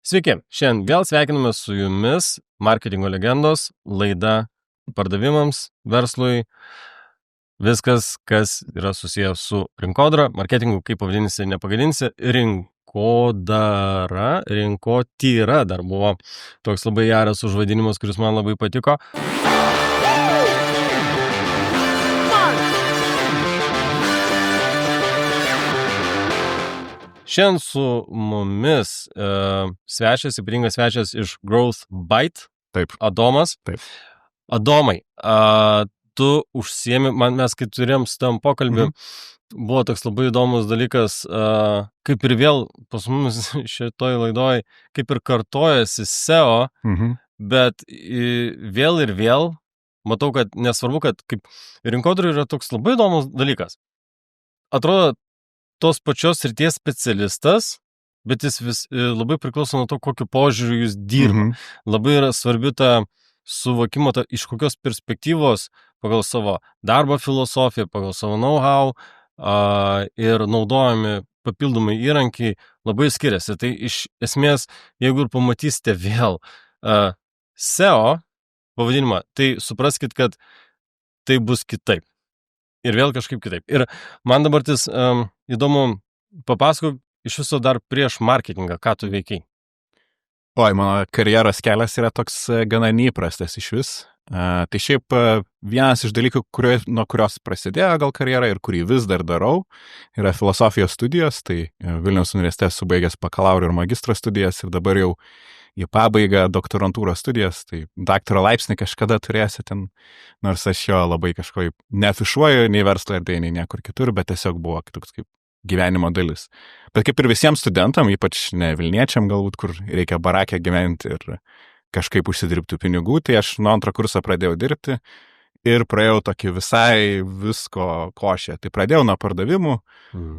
Sveiki, šiandien vėl sveikiname su jumis marketingo legendos, laida pardavimams, verslui, viskas, kas yra susijęs su rinkodara, marketingu, kaip pavadinsi, nepagadinsi, rinkotyra dar buvo toks labai geras užvadinimas, kuris man labai patiko. Šiandien su mumis svečias, ypatingas svečias iš Growth Byte. Taip. Adomas. Taip. Adomai, tu užsiemi, mes kai turėjom su tam pokalbį, buvo toks labai įdomus dalykas, kaip ir vėl pas mus šitoj laidoj, kaip ir kartojasi SEO, bet vėl ir vėl matau, kad nesvarbu, kad kaip rinkodara yra toks labai įdomus dalykas. Atrodo, tos pačios srities specialistas, bet jis vis labai priklauso nuo to, kokiu požiūriu jūs dirba. Labai yra svarbi ta suvokimo, iš kokios perspektyvos pagal savo darbo filosofiją, pagal savo know-how ir naudojami papildomai įrankiai labai skiriasi. Tai iš esmės, jeigu ir pamatysite vėl SEO pavadinimą, tai supraskit, kad tai bus kitaip. Ir vėl kažkaip kitaip. Ir man dabar įdomu, papasakok iš viso dar prieš marketingą, ką tu veikiai. Oi, mano karjeros kelias yra toks gana neįprastas iš vis. Tai šiaip vienas iš dalykų, nuo kurios prasidėjo gal karjera ir kurį vis dar darau, yra filosofijos studijos. Tai Vilniaus universitete subaigęs bakalauro ir magistro studijas ir dabar jau į pabaigą doktorantūros studijas, tai daktaro laipsnį kažkada turėsi ten, nors aš jo labai kažko neafišuoju, nei verslo erdvėje, nei niekur kitur, bet tiesiog buvo toks kaip gyvenimo dalis. Bet kaip ir visiems studentam, ypač ne Vilniečiam galbūt, kur reikia barake gyventi ir kažkaip užsidirbti pinigų, tai aš nuo antro kurso pradėjau dirbti ir praėjau tokį visai visko košę. Tai pradėjau nuo pardavimų,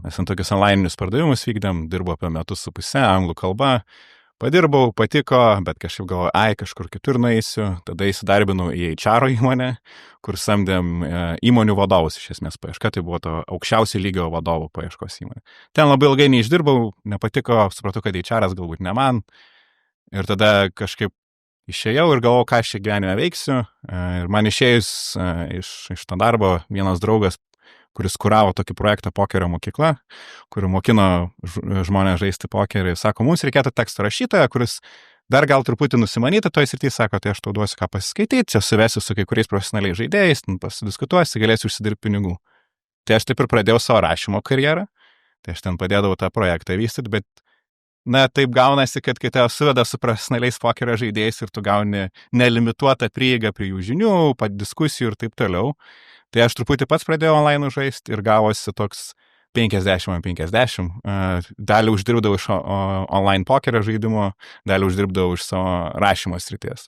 mes ant tokius online'inius pardavimus vykdėm, dirbau apie 1.5 metų, anglų kalba. Padirbau, patiko, bet kažkaip galvoju, kažkur kitur nueisiu. Tada įsidarbinau į HR įmonę, kur samdėm įmonių vadovus iš esmės paieška. Tai buvo to aukščiausio lygio vadovų paieškos įmonė. Ten labai ilgai neišdirbau, nepatiko, supratau, kad HR'as galbūt ne man. Ir tada kažkaip išėjau ir galvojau, ką aš čia gyvenime veiksiu. Ir man išėjus iš to darbo vienas draugas, kuris kuravo tokį projektą Pokerio mokykla, kur mokino žmonės žaisti pokerį, sako, mums reikėtų teksto rašytojo, kuris dar gal truputį nusimanyti toj srity, sako, tai aš tau duosiu ką pasiskaityti, čia suvesiu su kai kuriais profesionaliais žaidėjais, pasidiskutuosi, galėsiu užsidirbti pinigų. Tai aš taip ir pradėjau savo rašymo karjerą, tai aš ten padėdavau tą projektą vystyti, bet taip gaunasi, kad kai tave suveda su profesionaliais pokerio žaidėjais ir tu gauni nelimituotą prieigą prie jų žinių, diskusijų ir taip toliau. Tai aš truputį pats pradėjau online žaisti ir gavosi toks 50-50. Dalį uždirbdavau iš online pokerio žaidimo, dalį uždirbdavau iš savo rašymo srities.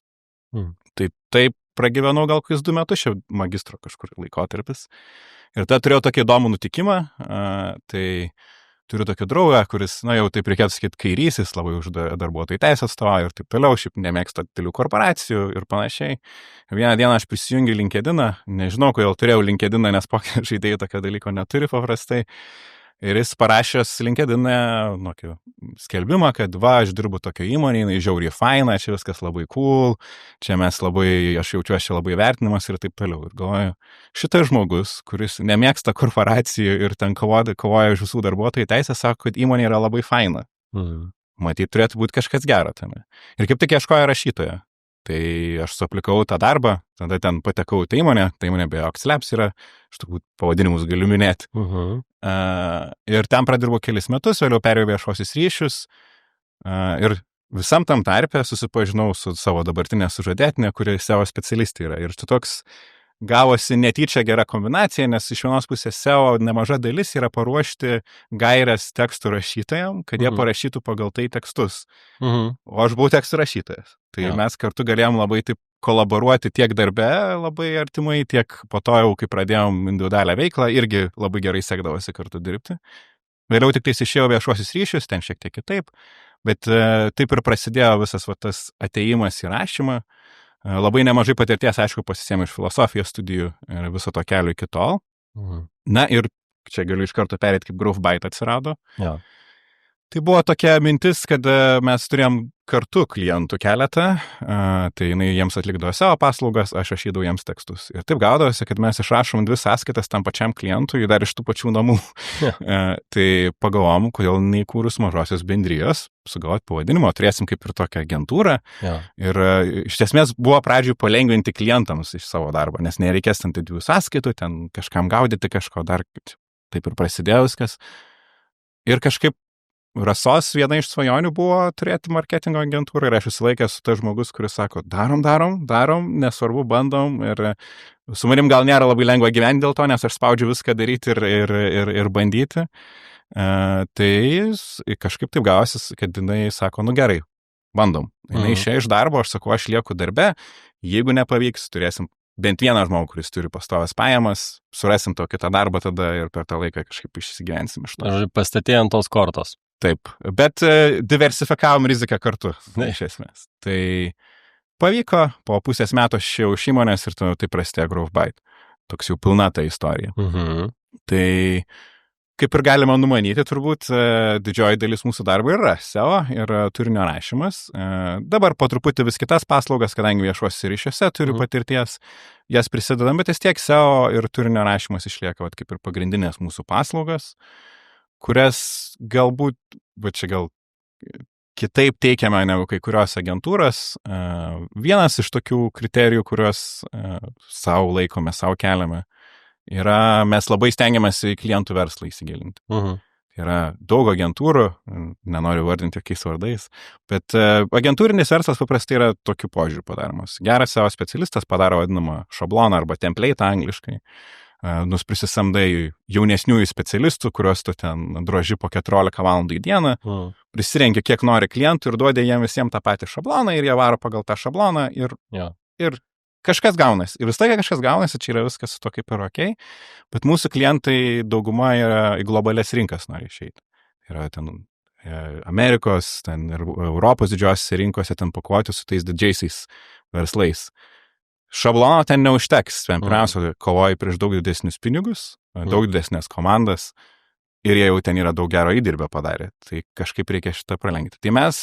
Taip pragyvenau gal kokius 2 metus, čia magistro kažkur laikotarpis. Ir tada turėjau tokį įdomų nutikimą, tai turiu tokį draugą, kuris, jau taip reikėtų sakyti, kairysis, labai už darbuotojų teisės atstovauja ir taip toliau, šiaip nemėgsta didelių korporacijų ir panašiai. Vieną dieną aš prisijungiu LinkedIną, nežinau, kodėl turėjau LinkedIną, nes pokerio žaidėjai tokio dalyko neturi paprastai. Ir jis parašęs LinkedIn'e skelbimą, kad aš dirbu tokio įmonėje, jinai žiauriai faina, čia viskas labai cool, čia aš jaučiuosi čia labai vertinimas ir taip toliau. Ir galvoju, šitas žmogus, kuris nemėgsta korporacijų ir ten kovoja už visų darbuotojų teisę, sako, kad įmonė yra labai faina. Matyt, turėtų būti kažkas gero tame. Ir kaip tik ieškojo rašytojo. Tai aš suaplikavau tą darbą, tada ten patekau į tą įmonė beje Oxlabs yra, aš turbūt pavadinimus galiu minėti. Ir ten pradirbau kelis metus, vėliau perėjau viešuosius ryšius ir visam tam tarpe susipažinau su savo dabartinė sužadėtinė, kuri SEO specialistė yra. Ir toks gavosi netyčia gera kombinacija, nes iš vienos pusės SEO nemaža dalis yra paruošti gairias tekstų rašytojam, kad jie parašytų pagal tai tekstus. O aš buvau tekstų rašytojas. Tai mes kartu galėjom labai taip kolaboruoti tiek darbe labai artimai, tiek po to jau, kai pradėjom individualią veiklą, irgi labai gerai sekdavosi kartu dirbti. Vėliau tik išėjau viešuosius ryšius, ten šiek tiek kitaip, bet taip ir prasidėjo visas tas atėjimas į rašymą. Labai nemažai patirties, aišku, pasisėmė iš filosofijos studijų ir viso to kelio iki tol. Na ir čia galiu iš karto perėti, kaip Growth Byte atsirado. Tai buvo tokia mintis, kad mes turėjom kartu klientų keletą, tai jinai jiems atlikdavo savo paslaugas, aš rašydavau jiems tekstus. Ir taip gaudavosi, kad mes išrašom 2 sąskaitas tam pačiam klientui, dar iš tų pačių namų. Tai pagalvom, kodėl neįkūrus mažosios bendrijos, sugalvoti pavadinimo, turėsim kaip ir tokią agentūrą. Ir iš esmės buvo pradžių palengvinti klientams iš savo darbo, nes nereikės ten 2 sąskaitų, ten kažkam gaudyti kažko, dar taip ir prasidėjo viskas. Ir kažkaip Rasos viena iš svajonių buvo turėti marketingo agentūrą ir aš visą laiką esu tas žmogus, kuris sako, darom, nesvarbu, bandom ir su manim gal nėra labai lengva gyventi dėl to, nes aš spaudžiu viską daryti ir bandyti. Tai kažkaip taip gavosi, kad jinai sako, gerai, bandom. Jinai išėjo iš darbo, aš sakau, aš lieku darbe, jeigu nepavyks, turėsim bent vieną žmogų, kuris turi pastovės pajamas, surasim to kitą darbą tada ir per tą laiką kažkaip išsigyvensim iš to. Pastatėjai ant tos kortos. Taip, bet diversifikavom riziką kartu, iš esmės. Tai pavyko, po pusės metų aš išėjau iš įmonės ir tai prasidėjo GrowthByte. Toks jau pilna ta istorija. Tai kaip ir galima numanyti, turbūt didžioji dalis mūsų darbo yra SEO ir turinio rašymas. Dabar po truputį vis kitas paslaugas, kadangi viešuose ryšiuose turiu patirties, jas prisidedam, bet vis tiek SEO ir turinio rašymas išlieka kaip ir pagrindinės mūsų paslaugas, kurias galbūt, va čia gal kitaip teikiame negu kai kurios agentūros. Vienas iš tokių kriterijų, kuriuos savo laikome, savo keliame, yra, mes labai stengiamės į klientų verslą įsigilinti. Yra daug agentūrų, nenoriu vardinti jokiais vardais, bet agentūrinis verslas paprastai yra tokiu požiūriu padaromas. Geras SEO specialistas padaro vadinamą šabloną arba template angliškai. Prisisamdai jaunesniųjų specialistų, kuriuos tu ten droži po 14 valandų į dieną, prisirenki kiek nori klientų ir duodi jiem visiems tą patį šabloną ir jie varo pagal tą šabloną ir kažkas gaunasi. Ir vis tai kažkas gaunasi, čia yra viskas su to kaip ir okei, bet mūsų klientai dauguma yra į globalias rinkas nori išeiti. Yra ten Amerikos, ten ir Europos didžiosiose rinkose ten pakuoti su tais didžiaisiais verslais. Šablono ten neužteks. Pirmiausia, kovoji prieš daug didesnius pinigus, daug didesnės komandas ir jie jau ten yra daug gero įdirbio padarę. Tai kažkaip reikia šitą pralenkti. Tai mes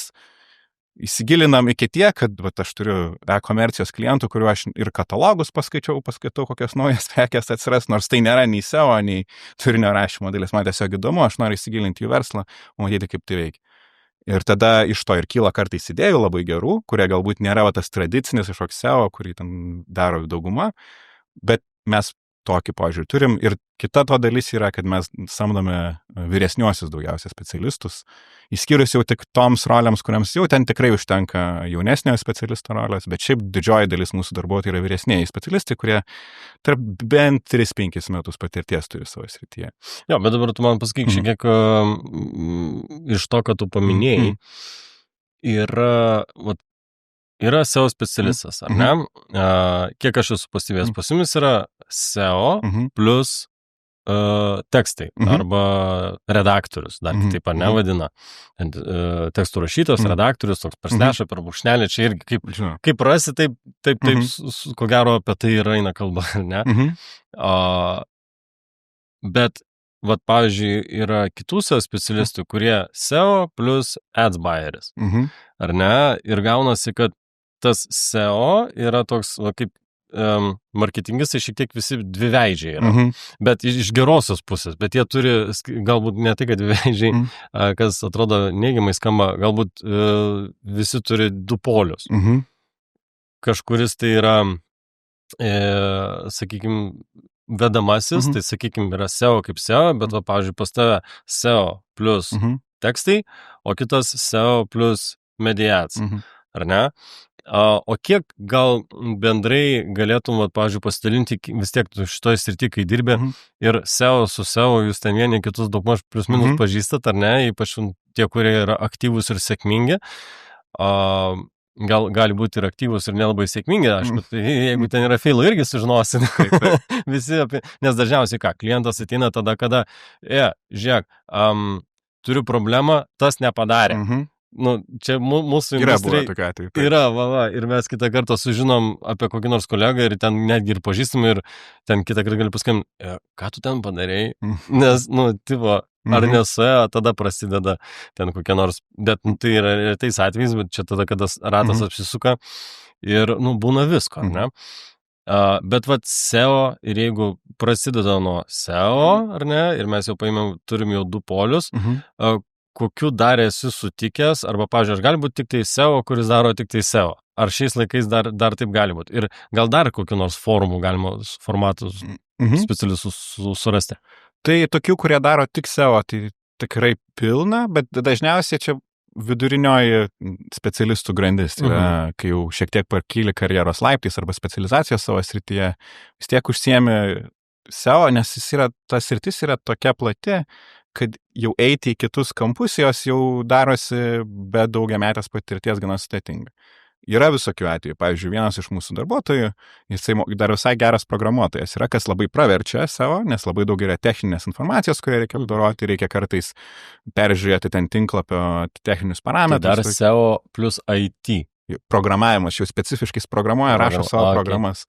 įsigilinam iki tiek, kad aš turiu e-komercijos klientų, kuriuo aš ir katalogus paskaitau, kokios naujas prekės atsiras, nors tai nėra nei SEO, nei turinio rašymo dalis. Man tiesiog įdomu, aš noriu įsigilinti jų verslą, matyti, kaip tai veikia. Ir tada iš to ir kyla kartais idėjų labai gerų, kurie galbūt nėra tas tradicinis kažkoks SEO, kurį ten daro dauguma, bet mes tokį požiūrį turim. Ir kita to dalis yra, kad mes samdome vyresniuosius daugiausia specialistus, išskyrus jau tik toms rolėms, kuriams jau ten tikrai užtenka jaunesnio specialisto rolės, bet šiaip didžioji dalis mūsų darbuotojų yra vyresnieji specialistai, kurie tarp bent 3-5 metus patirties turi savo srityje. Jo, bet dabar tu man pasakyk šiek tiek iš to, kad tu paminėjai, yra SEO specialistas, ar ne? Kiek aš esu pastebėjęs, pas jumis yra SEO plus tekstai arba redaktorius, dar kitaip ar ne vadina. Tekstų rašytas, redaktorius, toks per slešą, per brūkšnelį, čia irgi kaip rasi, taip, ko gero apie tai yra eina kalba, ar ne? Bet, pavyzdžiui, yra kitų SEO specialistų, kurie SEO plus ads buyeris, ar ne? Ir gaunasi, kad tas SEO yra toks, kaip marketingistai šiek tiek visi dviveidžiai yra, bet iš gerosios pusės, bet jie turi, galbūt ne tai, kad dviveidžiai, kas atrodo neigiamai skamba, galbūt visi turi 2 polius. Kažkuris tai yra, sakykime, vedamasis, tai sakykime, yra SEO kaip SEO, bet, pavyzdžiui, pas tave SEO plus tekstai, o kitas SEO plus mediac, ar ne? O kiek gal bendrai galėtum, pavyzdžiui, pasidalinti vis tiek šitoje srityje, kai dirbė ir SEO su SEO, jūs ten vieni kitus daugmaž plius minus pažįstat, ar ne, ypač tie, kurie yra aktyvūs ir sėkmingi. Gali būti ir aktyvūs ir nelabai sėkmingi, aišku, tai jeigu ten yra failų irgi sužinosi, visi nes dažniausiai klientas ateina tada, kada, žiūrėk, turiu problemą, tas nepadarė. Čia mūsų industrijai yra, ir mes kitą kartą sužinom apie kokį nors kolegą ir ten netgi ir pažįstam ir ten kitą kartą gali paskambinti, ką tu ten padarei, nes, ar nesuėjo, tada prasideda ten kokie nors, bet tai yra retais atvejais, bet čia tada, kada ratas apsisuka ir, būna visko, ar ne? Bet SEO, ir jeigu prasideda nuo SEO, ar ne, ir mes jau turim jau 2 polius, kokiu dar esi sutikęs, arba, pavyzdžiui, ar gali būti tik tai SEO, kuris daro tik tai SEO? Ar šiais laikais dar taip gali būti? Ir gal dar kokiu nors forumų galima formatus specialistus surasti? Tai tokių, kurie daro tik SEO, tai tikrai pilna, bet dažniausiai čia vidurinioji specialistų grandis. Tai yra, kai jau šiek tiek pakyli karjeros laiptais arba specializacijos savo srityje, vis tiek užsiemi SEO, nes ta sritis yra tokia plati, kad jau eiti į kitus kampus, jos jau darosi be daugiametės patirties gana sudėtinga. Yra visokių atvejų. Pavyzdžiui, vienas iš mūsų darbuotojų, jisai dar visai geras programuotojas yra, kas labai praverčia SEO, nes labai daug yra techninės informacijos, kurią reikia apdoroti, reikia kartais peržiūrėti ten tinklapio techninius parametrus. Tai dar SEO plus IT. Programavimas, jau specifiškai programuoja, rašo savo programas.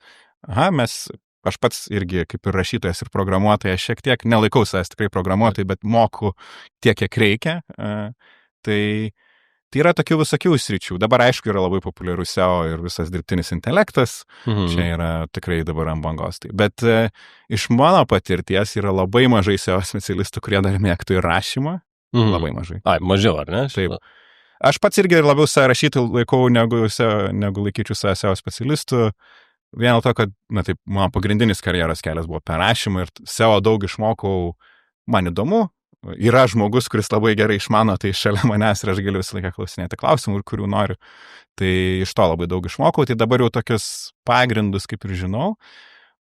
Aš pats irgi kaip ir rašytojas ir programuotojas šiek tiek, nelaikau savęs tikrai programuotojai, bet moku tiek, kiek reikia. Tai yra tokių visokių sričių. Dabar, aišku, yra labai populiarus SEO ir visas dirbtinis intelektas. Čia yra tikrai dabar ant bangos. Bet iš mano patirties yra labai mažai SEO specialistų, kurie dar mėgtų ir rašymą. Labai mažai. Mažiau, ar ne? Taip. Aš pats irgi labiau save rašyti laikau, negu laikyčiau save SEO specialistų. Vien to, kad, taip, mano pagrindinis karjeros kelias buvo per rašymą ir SEO daug išmokau, man įdomu. Yra žmogus, kuris labai gerai išmano, tai šalia manęs ir aš galiu visą laiką klausinėti klausimų, kurių noriu. Tai iš to labai daug išmokau, tai dabar jau tokius pagrindus kaip ir žinau.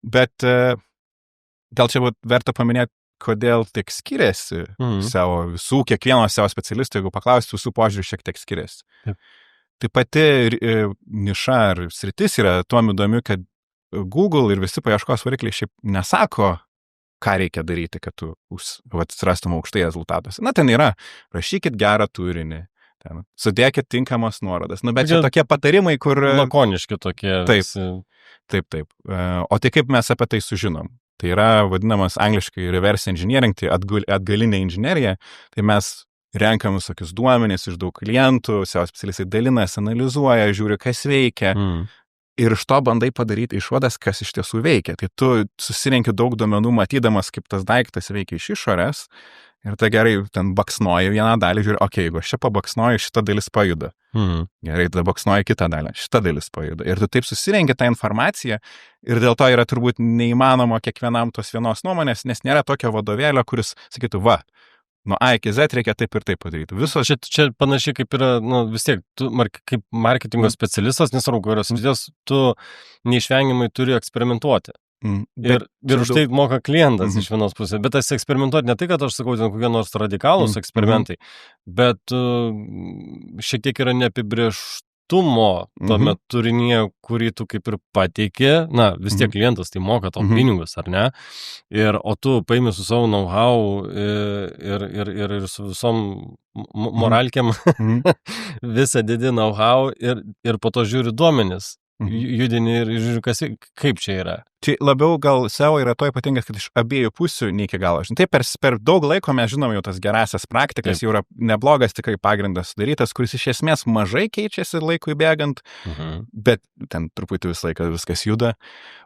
Bet gal čia verta paminėti, kodėl tiek skiriasi SEO visų, kiekvieno SEO specialistų, jeigu paklausti, visų požiūrį šiek tiek skiriasi. Tai pati niša ar sritis yra tuom įdomi, kad Google ir visi paieškos varikliai šiaip nesako, ką reikia daryti, kad tu atsirastum aukštai rezultatuose. Ten yra, rašykit gerą turinį, sudėkit tinkamas nuorodas. Bet čia tokie patarimai, kur... Lakoniški tokie. Taip. O tai kaip mes apie tai sužinom? Tai yra vadinamas angliškai reverse engineering, tai atgalinė inžinerija. Tai mes renkam visokius duomenis iš daug klientų, SEO specialistai dalinasi, analizuoja, žiūri, kas veikia. Ir iš to bandai padaryti išvadas, kas iš tiesų veikia. Tai tu susirenki daug duomenų, matydamas, kaip tas daiktas veikia iš išorės, ir tai gerai, ten baksnoji vieną dalį, žiūri, jeigu aš čia pabaksnoju, šita dalis pajuda. Gerai, tada baksnoji kitą dalį, šita dalis pajuda. Ir tu taip susirenki tą informaciją, ir dėl to yra turbūt neįmanoma kiekvienam tos vienos nuomonės, nes nėra tokio vadovėlio, kuris sakytų, nuo A iki Z reikia taip ir taip padaryti. Čia panašiai kaip yra, vis tiek, tu kaip marketingo specialistas, nesvarbu, kurios srities, tu neišvengiamai turi eksperimentuoti. Ir už tai moka klientas iš vienos pusės. Bet tas eksperimentuoti ne tai, kad aš sakau, kokie nors radikalūs eksperimentai, bet šiek tiek yra neapibrėžtumo tame turinyje, kurį tu kaip ir pateiki. Vis tiek klientas tai moka tau pinigus, ar ne? O tu paimi su savo know-how ir su visom moralkėm visą didį know-how ir po to žiūri duomenis. Judini ir žiūri, kaip čia yra. Čia labiau gal SEO yra to ypatingas, kad iš abiejų pusių ne iki galo. Taip, per daug laiko mes žinom jau tas gerasias praktikas, jau yra neblogas tikrai pagrindas sudarytas, kuris iš esmės mažai keičiasi laikui bėgant, bet ten truputį visą laiką viskas juda.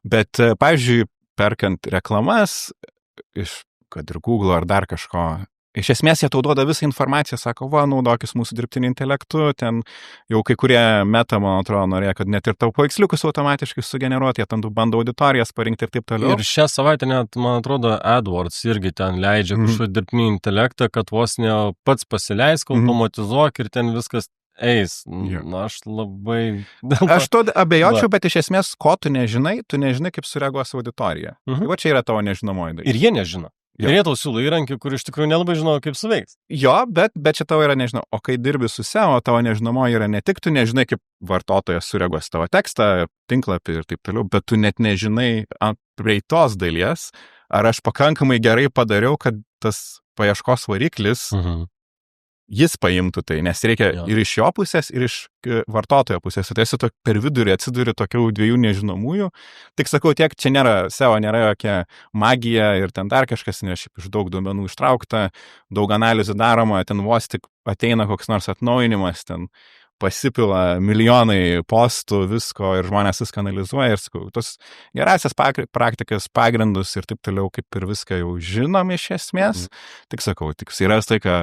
Bet, pavyzdžiui, perkant reklamas, kad ir Google ar dar kažko, iš esmės jie tau duoda visą informaciją, sako, naudokis mūsų dirbtiniu intelektu, ten jau kai kurie meta, man atrodo, norėjo, kad net ir tau paveiksliukus automatiškai sugeneruoti, jie ten bando auditorijas parinkti ir taip toliau. Ir šią savaitę net, man atrodo, AdWords irgi ten leidžia kažkokį dirbtinį intelektą, kad vos ne pats pasileisk, automatizuok ir ten viskas eis. Aš labai... Aš to abejočiau, bet iš esmės, ko tu nežinai kaip sureaguos auditorija. Va čia yra tavo nežinomoji dalis. Ir jie nežino. Ir jie tau siūlo įrankį, kur iš tikrųjų nelabai žinau, kaip suveiks. Jo, bet čia tavo yra nežinau. O kai dirbi su SEO, tavo nežinomoji yra ne tik tu nežinai, kaip vartotojas sureaguos tavo tekstą, tinklapį ir taip toliau, bet tu net nežinai prie tos dalies, ar aš pakankamai gerai padariau, kad tas paieškos variklis jis paimtų tai, nes reikia ir iš jo pusės, ir iš vartotojo pusės. Tai esi per vidurį atsiduri tokių dviejų nežinomųjų. Tik sakau, tiek čia nėra SEO, nėra jokia magija ir ten dar kažkas, nes šiaip iš daug duomenų ištraukta, daug analizų daroma, ten vos tik ateina koks nors atnaujinimas, ten pasipila milijonai postų, visko ir žmonės viską analizuoja ir sakau, tos gerasias praktikas, pagrindus ir taip toliau, kaip ir viską jau žinom iš esmės. Tik sakau, tik yra tai, ką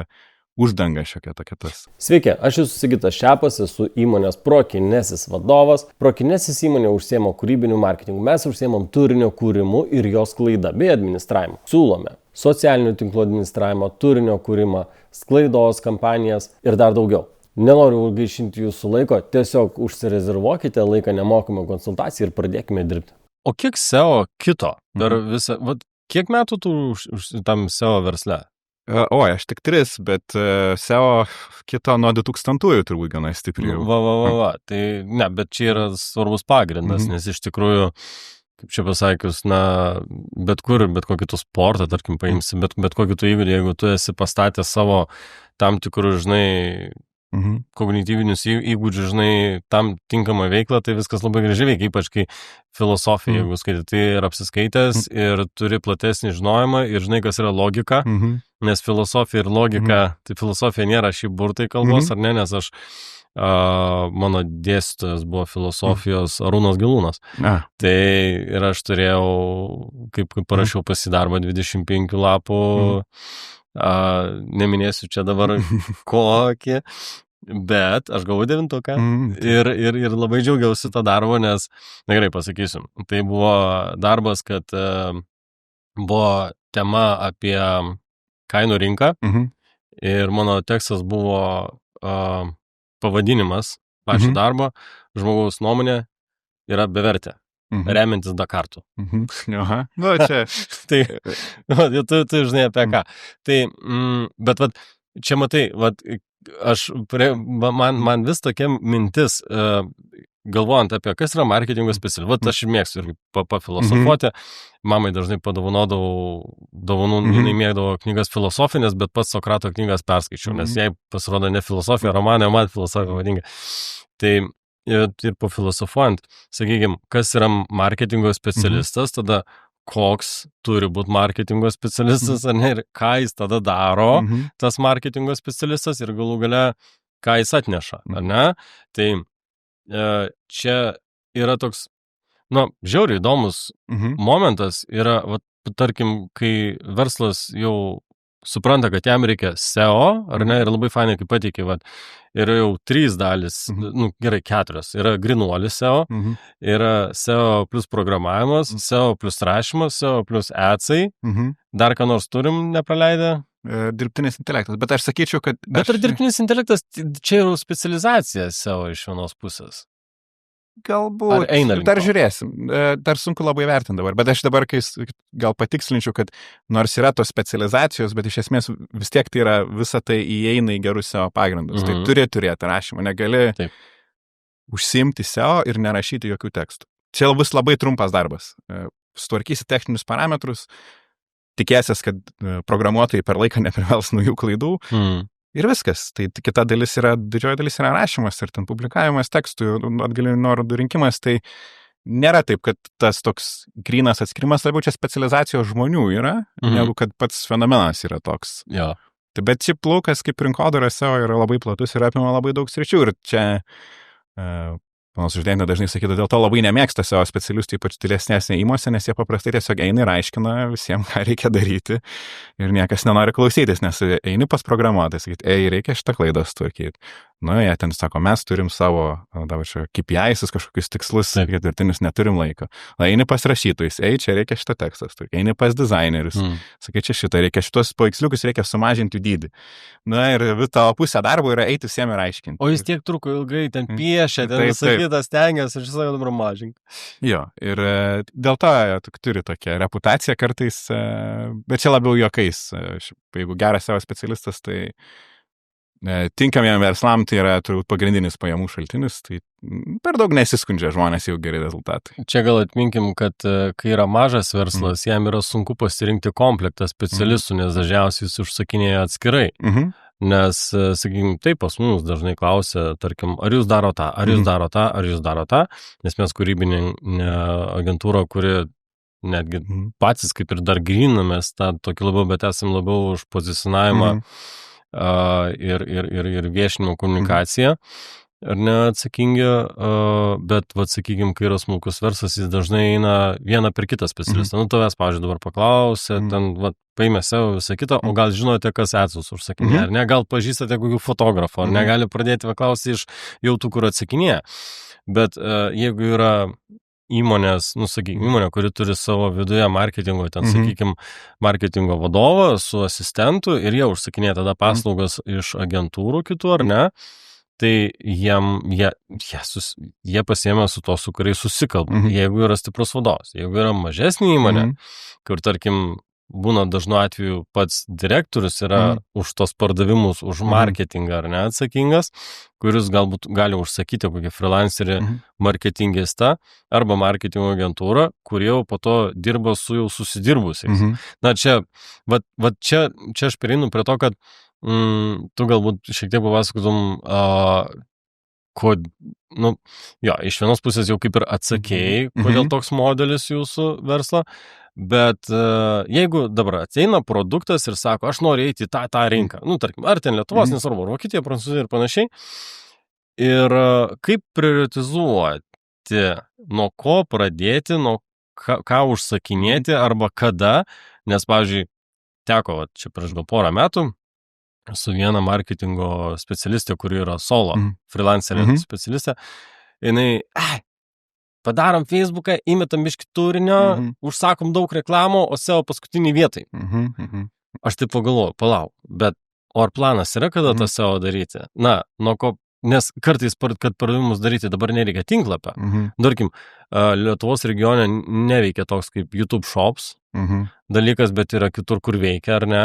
uždanga šiokia tokia tas. Sveiki, aš esu Sigitas Šepas, esu įmonės Prokinesis vadovas. Prokinesis įmonė užsiema kūrybiniu marketingu. Mes užsiemam turinio kūrimu ir jos sklaida bei administravimu. Siūlome socialinių tinklų administravimą, turinio kūrimą, sklaidos kampanijas ir dar daugiau. Nenoriu gaišinti jūsų laiko, tiesiog užsirezervuokite laiką nemokamą konsultaciją ir pradėkime dirbti. O kiek SEO kito per visą, kiek metų tu tam SEO versle? Oi, aš tik 3, bet SEO kito nuo 2000-ųjų turbūt gana stipriai. Tai ne, bet čia yra svarbus pagrindas, nes iš tikrųjų, kaip čia pasakius, bet kokį tu sportą, tarkim, paimsi, bet kokį tu įgūdį, jeigu tu esi pastatęs savo tam tikrų, kognityvinius įgūdžius, tam tinkamą veiklą, tai viskas labai gražiai veikia, ypač kai filosofija, jeigu skaitai, tai ir apsiskaitęs, ir turi platesnį žinojimą, ir žinai, kas yra logika, nes filosofija ir logika, tai filosofija nėra šiaip burtai kalbos, ar ne, nes mano dėstytojas buvo filosofijos Arūnas Gelūnas. Tai ir aš turėjau, kaip parašiau pasidarbą 25 lapų, neminėsiu čia dabar kokį, bet aš gavau 9 ir labai džiaugiausi tą darbą, nes, gerai pasakysiu, tai buvo darbas, kad buvo tema apie kainų rinką ir mano tekstas buvo pavadinimas pačio darbo, žmogaus nuomonė yra bevertė. Remiantis Dakartu. Aha, čia. Tai, tu žinai apie ką. Tai, bet čia matai, man vis tokia mintis, galvojant apie kas yra marketingo specialistas, aš ir mėgstu ir pafilosofuoti, mamai dažnai padovanodavau dovanų, jinai mėgdavo knygas filosofinės, bet pats Sokrato knygas perskaičiau, nes jai pasirodo ne filosofija, romanė, man filosofija vadinga. Tai ir pafilosofuojant, sakykime, kas yra marketingo specialistas, tada koks turi būti marketingo specialistas, ar ne, ir ką jis tada daro, tas marketingo specialistas, ir galų gale, ką jis atneša, ar ne? Tai čia yra toks, žiauriai įdomus momentas, yra, tarkim, kai verslas jau supranta, kad jam reikia SEO, ar ne, ir labai fainai, kaip pateikė, yra jau 3 dalis, gerai 4, yra grinuolis SEO, yra SEO plus programavimas, SEO plus rašymas, SEO plus adsai, dar ką nors turim nepraleidę? Dirbtinis intelektas, bet aš sakyčiau, kad... Bet ar dirbtinis intelektas, čia jau specializacija SEO iš vienos pusės? Galbūt, dar žiūrėsim, dar sunku labai vertinti dabar, bet aš dabar gal patikslinčiau, kad nors yra tos specializacijos, bet iš esmės vis tiek tai yra, visa tai įeina į gerus SEO pagrindus, tai turi turėti rašymą, negali užsiimti SEO ir nerašyti jokių tekstų. Čia bus labai trumpas darbas, sutvarkysi techninius parametrus, tikėsies, kad programuotojai per laiką neprivels naujų klaidų, ir viskas. Tai kita dalis didžioji dalis yra rašymas ir ten publikavimas tekstų, atgalinių nuorodų rinkimas, tai nėra taip, kad tas toks grynas atskirimas, labiau čia specializacijos žmonių yra, negu kad pats fenomenas yra toks. Jo. Tai bet šiaip laukas kaip rinkodaros SEO yra labai platus ir apima labai daug sričių ir čia Panas Žudienė dažnai sakytų, dėl to labai nemėgsta SEO specialistų, ypač didesnėse įmonėse, nes jie paprastai tiesiog eina ir aiškina visiems, ką reikia daryti ir niekas nenori klausytis, nes eini pas programuotoją, sakyti, reikia šitą klaidą sutvarkyti. Jie ten sako, mes turim savo KPIs, kažkokius tikslus, ketvirtinius neturim laiko. Eini pas rašytojus, čia reikia šitą tekstą sutvarkyti. Eini pas dizainerius, sakai, čia šitą reikia, šitos paveiksliukus reikia sumažinti dydį. Ir tavo pusė darbo yra eiti visiems ir aiškinti. O jis tiek truko ilgai, ten piešia, ten visą kitą stengiasi, aš visą dabar mažink. Jo, ir dėl to turi tokią reputaciją kartais, bet čia labiau juokais. Jeigu geras SEO specialistas, tai tinkamiem verslam tai yra turbūt pagrindinis pajamų šaltinis, tai per daug nesiskundžia žmonės, jau geri rezultatai. Čia gal atminkim, kad kai yra mažas verslas, jam yra sunku pasirinkti komplektą specialistų, nes dažniausiai jis užsakinėja atskirai. Nes, sakykime, taip pas mus dažnai klausia, tarkim, ar jūs daro tą, ar jūs daro tą, ar jūs daro tą, nes mes kūrybinė agentūra, kuri netgi patys kaip ir dar grinamės tą tokį labiau, bet esam labiau už pozicionavimą ir viešinimo komunikaciją. Ar neatsakingi, bet, sakykime, kai yra smulkus verslas, jis dažnai eina vieną per kitą specialistą. Nu, tavęs, pavyzdžiui, dabar paklausė, ten, paėmė savo visą kitą, o gal žinote, kas atsus užsakinė, ar ne, gal pažįstate kokių fotografų, ar negali pradėti paklausti iš jau tų, kur atsakinė. Bet jeigu yra įmonės, sakykime, įmonė, kuri turi savo viduje marketingo, ten, sakykime, marketingo vadovą su asistentu ir jie užsakinė tada paslaugas iš agentūrų kitų, ar ne, tai jie pasiėmė su to, su kuriais susikalba, jeigu yra stiprus vadovas. Jeigu yra mažesnė įmonė, kur, tarkim, būna dažnu atveju pats direktorius yra už tos pardavimus, už marketingą ar ne atsakingas, kuris galbūt gali užsakyti kokį freelancerį marketingistą arba marketingo agentūrą, kurie jau po to dirba su jau susidirbusiais. Na, čia aš pereinu prie to, kad tu galbūt šiek tiek papasakotum, iš vienos pusės jau kaip ir atsakėjai, kodėl toks modelis jūsų verslo, bet jeigu dabar ateina produktas ir sako, aš noriu eiti į tą rinką, tarkim, ar ten Lietuvos, nesvarbu, Vokietija, Prancūzija ir panašiai, ir kaip prioritizuoti, nuo ko pradėti, nuo ką užsakinėti arba kada, nes, pavyzdžiui, teko, čia prieš gal porą metų, su viena marketingo specialistė, kuri yra solo, freelancerė specialistė, jinai, padarom Facebooką, įmetam biškį turinio, užsakom daug reklamų, o SEO paskutiniai vietai. Aš taip pagalvoju, palauk, bet ar planas yra, kada tą SEO daryti? Na, nuo ko, nes kartais, kad pardavimus daryti, dabar nereikia tinklapio. Tarkim, Lietuvos regione neveikia toks kaip YouTube Shops dalykas, bet yra kitur, kur veikia, ar ne?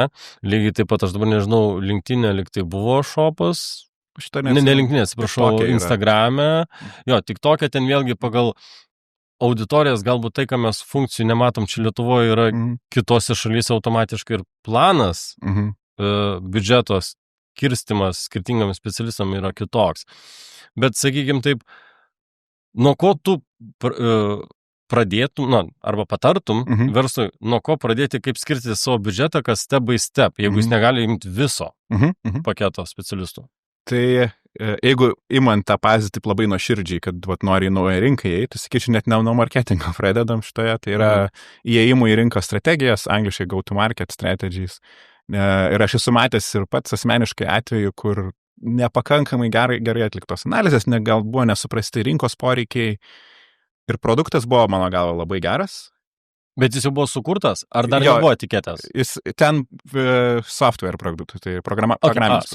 Lygiai taip pat, aš dabar nežinau, LinkedIn lyg tai buvo shopas, ne LinkedIn, atsiprašau, Instagrame, TikTok'e ten vėlgi pagal auditorijas, galbūt tai, ką mes funkcijų nematom čia Lietuvoje, yra kitose šalyse automatiškai ir planas, biudžetos kirstimas skirtingam specialistam yra kitoks. Bet, sakykime taip, nuo ko tu pradėtum, arba patartum verslui, nuo ko pradėti, kaip skirti savo biudžetą, kas step by step, jeigu jis negali imti viso paketo specialistų. Tai jeigu imant tą pavyzdį taip labai nuoširdžiai, kad nori į naują rinką įeiti, sakyčiau, net ne nuo marketingo pradedam šitoje, tai yra įėjimų į rinkos strategijas, angliškai go-to-market strategies. Ir aš esu matęs ir pats asmeniškai atveju, kur nepakankamai gerai atliktos analizės, gal buvo nesuprasti rinkos poreikiai ir produktas buvo, mano galva, labai geras. Bet jis jau buvo sukurtas? Ar dar nebuvo etiketės? Jis ten software produktų, tai programinis.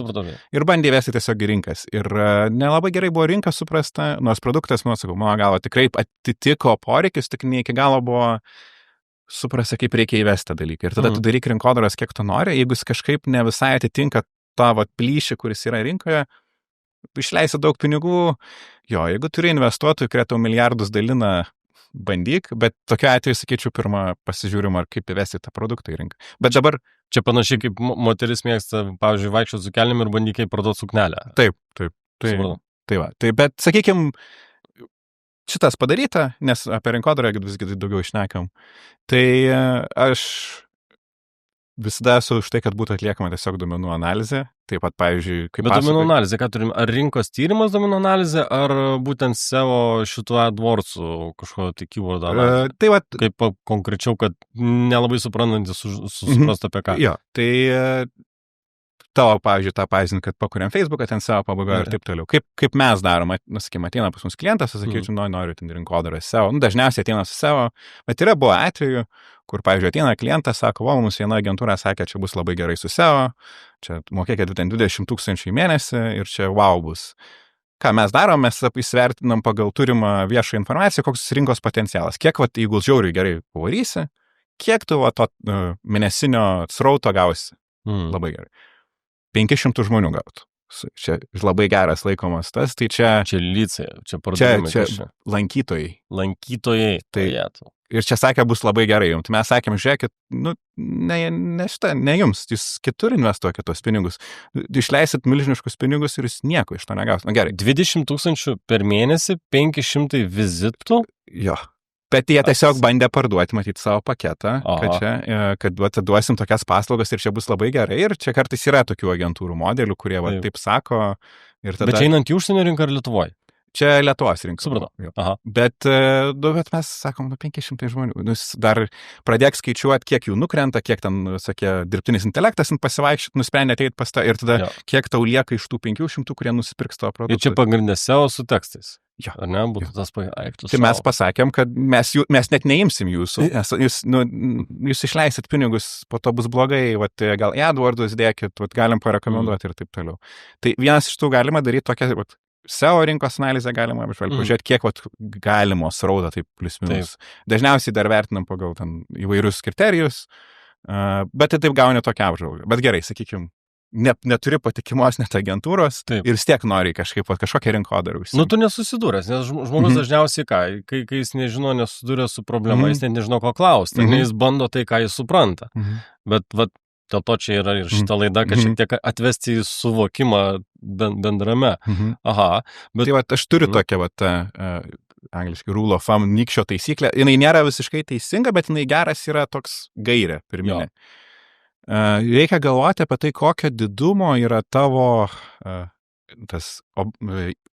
Ir bandė vesti tiesiog į rinkas. Ir nelabai gerai buvo rinka suprasta, nors produktas, mano galva, tikrai atitiko poreikius, tik ne iki galo buvo suprasta, kaip reikia įvesti tą dalyką. Ir tada tu daryk rinkodaros, kiek tu nori. Jeigu jis kažkaip ne visai atitinka tavo plyšį, kuris yra rinkoje, išleisi daug pinigų. Jeigu turi investuotojų, kurie tau milijardus dalina, bandyk, bet tokiu atveju, sakyčiau, pirmą pasižiūrim, ar kaip įvesti tą produktą į rinką. Bet dabar čia panašiai kaip moteris mėgsta, pavyzdžiui, vaikščioti su kelnėm ir bandykai parduoti suknelę. Taip. Tai bet, sakykime, šitas padaryta, nes apie rinkodarą visgi daugiau išnekam. Tai aš visada esu už tai, kad būtų atliekama tiesiog duomenų analizė. Taip pat, pavyzdžiui, kaip... Bet duomenų analizė, ką turim? Ar rinkos tyrimas duomenų analizė, ar būtent SEO šituo AdWords'u kažkojo tai keyword analizė? Tai va... Kaip konkrečiau, kad nelabai suprantantis suprastų apie ką. Tai tavo, pavyzdžiui, tą pavyzdį, kad pakuriam Facebooką, ten SEO pabaigoje ir taip toliau. Kaip mes darom, sakykime, ateina pas mus klientas, sakyčiau, noriu ten rinkodarą SEO. Dažniausiai ateina su SEO, bet yra buvo atveju, kur, pavyzdžiui, ateina klientas, sako, mums viena agentūra sakė, čia bus labai gerai su SEO, čia mokėkit 20 000 į mėnesį ir čia wow bus. Ką mes darom, mes įsvertinam pagal turimą viešą informaciją, koks rinkos potencialas. Kiek, jeigu žiauriai gerai pavarysi, kiek tu to mėnesinio srauto gausi. Labai gerai. 500 žmonių gautų. Čia labai geras laikomas tas, tai čia... Čia lycai, čia pardavimai. Čia lankytojai. Lankytojai. Tai Ir čia sakė, bus labai gerai jums. Mes sakėm, žiūrėkit, ne jums, jūs kitur investuokit tos pinigus. Išleisit milžiniškus pinigus ir jūs nieko iš to negausit. Gerai. 20 000 per mėnesį, 500 vizitų. Jo. Bet jie tiesiog bandė parduoti, matyti savo paketą, kad atiduosim tokias paslaugas ir čia bus labai gerai. Ir čia kartais yra tokių agentūrų modelių, kurie taip sako. Ir tada... Bet čia einant į užsienio rinką ar Lietuvoje? Čia Lietuvos rinka. Supratau. Bet mes sakom, 500 žmonių. Dar pradėk skaičiuoti, kiek jų nukrenta, kiek ten, sakė, dirbtinis intelektas pasivaikščioti, nusprendė ateiti pas tą ir tada kiek tau lieka iš tų 500, kurie nusipirks tavo produktą. Ir čia pagrindė SEO su tekstais. Jo. Ar ne, būtų tas paiktus. Tai mes pasakėm, kad mes net neimsim jūsų. Jūs išleisit pinigus, po to bus blogai, gal AdWords dėkit, galim parekomenduoti ir taip toliau. Tai vienas iš tų galima daryti tokią SEO rinkos analizę galima apžvelgti, pažiūrėti, kiek galimo srauto, taip plius minus. Dažniausiai dar vertinam pagal ten įvairius kriterijus, bet tai taip gauni tokią apžvalgą. Bet gerai, sakykime, neturi patikimos net agentūros ir vis tiek nori kažkokią rinkodarą užsiimti. Tu nesusidūrės, nes žmogus dažniausiai kai jis nežino, nesusidūrė su problema, jis net nežino, ko klausti, jis bando tai, ką jis supranta. Bet dėl to čia yra ir šita laida, kad šiek tiek atvesti į suvokimą bendrame. Bet... Tai aš turiu tokią, angliškai rule of thumb, nykščio taisyklę. Jinai nėra visiškai teisinga, bet jinai geras yra toks gairė pirminė. Reikia galvoti apie tai, kokio didumo yra tavo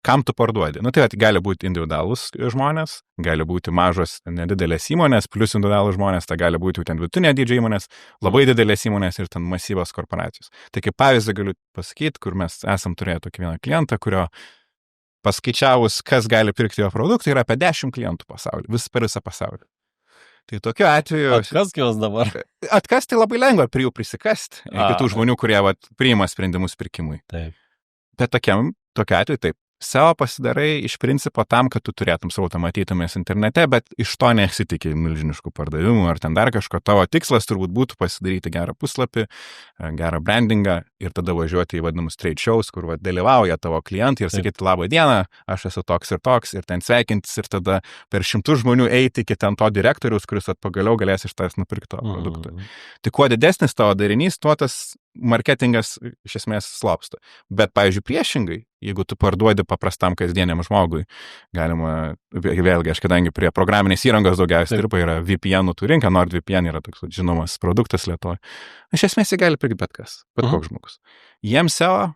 kam tu parduodi. Tai gali būti individualus žmonės, gali būti mažos nedidelės įmonės, plus individualus žmonės, tai gali būti ten vidutinė dydžio įmonės, labai didelės įmonės ir ten masyvios korporacijos. Tai kaip pavyzdį galiu pasakyti, kur mes esam turėję tokį vieną klientą, kurio paskaičiavus, kas gali pirkti jo produktą, yra apie 10 klientų pasaulyje, per visą pasaulį. Tai tokiu atveju... Atkask juos dabar. Atkasti labai lengva prie jų prisikasti. Kitų žmonių, kurie priima sprendimus pirkimui. Taip. Bet tokiu atveju taip. SEO pasidarai iš principo tam, kad tu turėtum srautą matytumės internete, bet iš to nesitikė milžiniškų pardavimų ar ten dar kažko. Tavo tikslas turbūt būtų pasidaryti gerą puslapį, gerą brandingą ir tada važiuoti į vadinamus trade shows, kur dalyvauja tavo klientai ir sakyti labą dieną, aš esu toks ir ten sveikintis ir tada per 100 žmonių eiti iki ten to direktoriaus, kuris pagaliau galės iš tavęs nupirkti tavo produktą. Tai kuo didesnis tavo darinys, tuo tas marketingas iš esmės slopsta. Bet, pavyzdžiui, priešingai, jeigu tu parduodi paprastam kasdieniam žmogui, galima, vėlgi, aš kadangi prie programinės įrangos daugiausiai dirba, yra VPN-ų rinka, NordVPN yra toks žinomas produktas Lietuvoje. Iš esmės jie gali pirkti bet kas, bet koks žmogus. Jiems SEO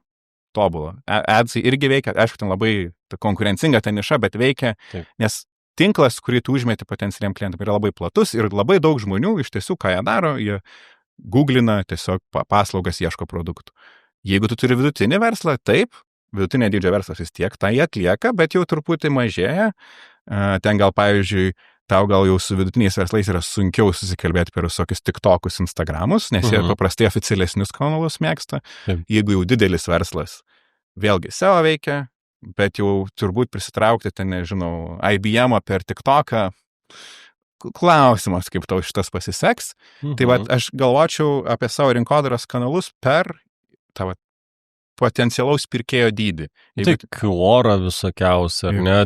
tobulą. Adsai irgi veikia, aišku, ten labai konkurencinga ta niša, bet veikia, nes tinklas, kurį tu užmeti potencialiam klientam, yra labai platus ir labai daug žmonių iš tiesų, ką jie daro, jie googlina tiesiog paslaugas, ieško produktų. Jeigu tu turi vidutinį verslą, taip, vidutinė dydžio verslas vis tiek tai atlieka, bet jau truputį mažėja. Ten gal, pavyzdžiui, tau gal jau su vidutiniais verslais yra sunkiau susikalbėti per visokius TikTokus, Instagramus, nes jie paprastai oficialesnius kanalus mėgsta. Jeigu jau didelis verslas, vėlgi SEO veikia, bet jau turbūt prisitraukti ten, nežinau, IBM per TikToką, klausimas, kaip tau šitas pasiseks. Tai aš galvočiau apie savo rinkodaros kanalus per tą potencialaus pirkėjo dydį. Tai QORA visokiausia, ar ne?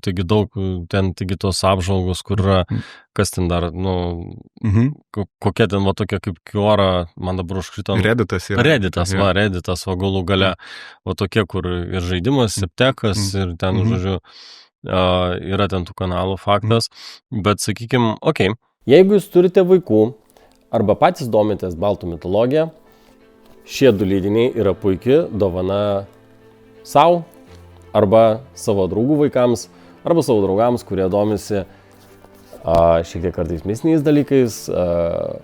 Taigi daug, taigi tos apžvalgos, kur yra, kas ten dar, kokia ten tokia kaip QORA, man dabar užkrito. Redditas yra. Redditas, galų gale, tokie, kur ir žaidimas, Septekas, ir ten, žodžiu, yra ten tų kanalų faktas, bet sakykime, jeigu jūs turite vaikų arba patys domitės baltų mitologiją, šie 2 leidiniai yra puikia dovana savo arba savo draugų vaikams, arba savo draugams, kurie domisi šiek tiek kartais mistiniais dalykais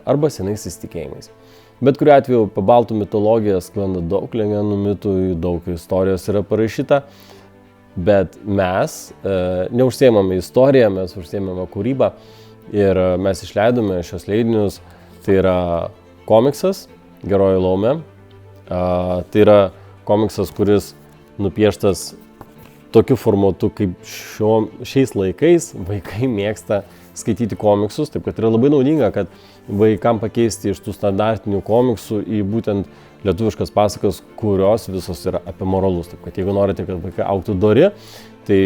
arba senais įsitikėjimais. Bet kuriuo atveju apie baltų mitologiją sklanda daug legendų, mitų, daug istorijos yra parašyta. Bet mes neužsiėmame istoriją, mes užsiėmame kūrybą ir mes išleidome šios leidinius. Tai yra komiksas Geroji laumė. Tai yra komiksas, kuris nupieštas tokiu formatu, kaip šiais laikais vaikai mėgsta skaityti komiksus. Taip kad yra labai naudinga, kad vaikam pakeisti iš tų standartinių komiksų į būtent lietuviškas pasakas, kurios visos yra apie moralus. Taip kad jeigu norite, kad vaikai augtų dori, tai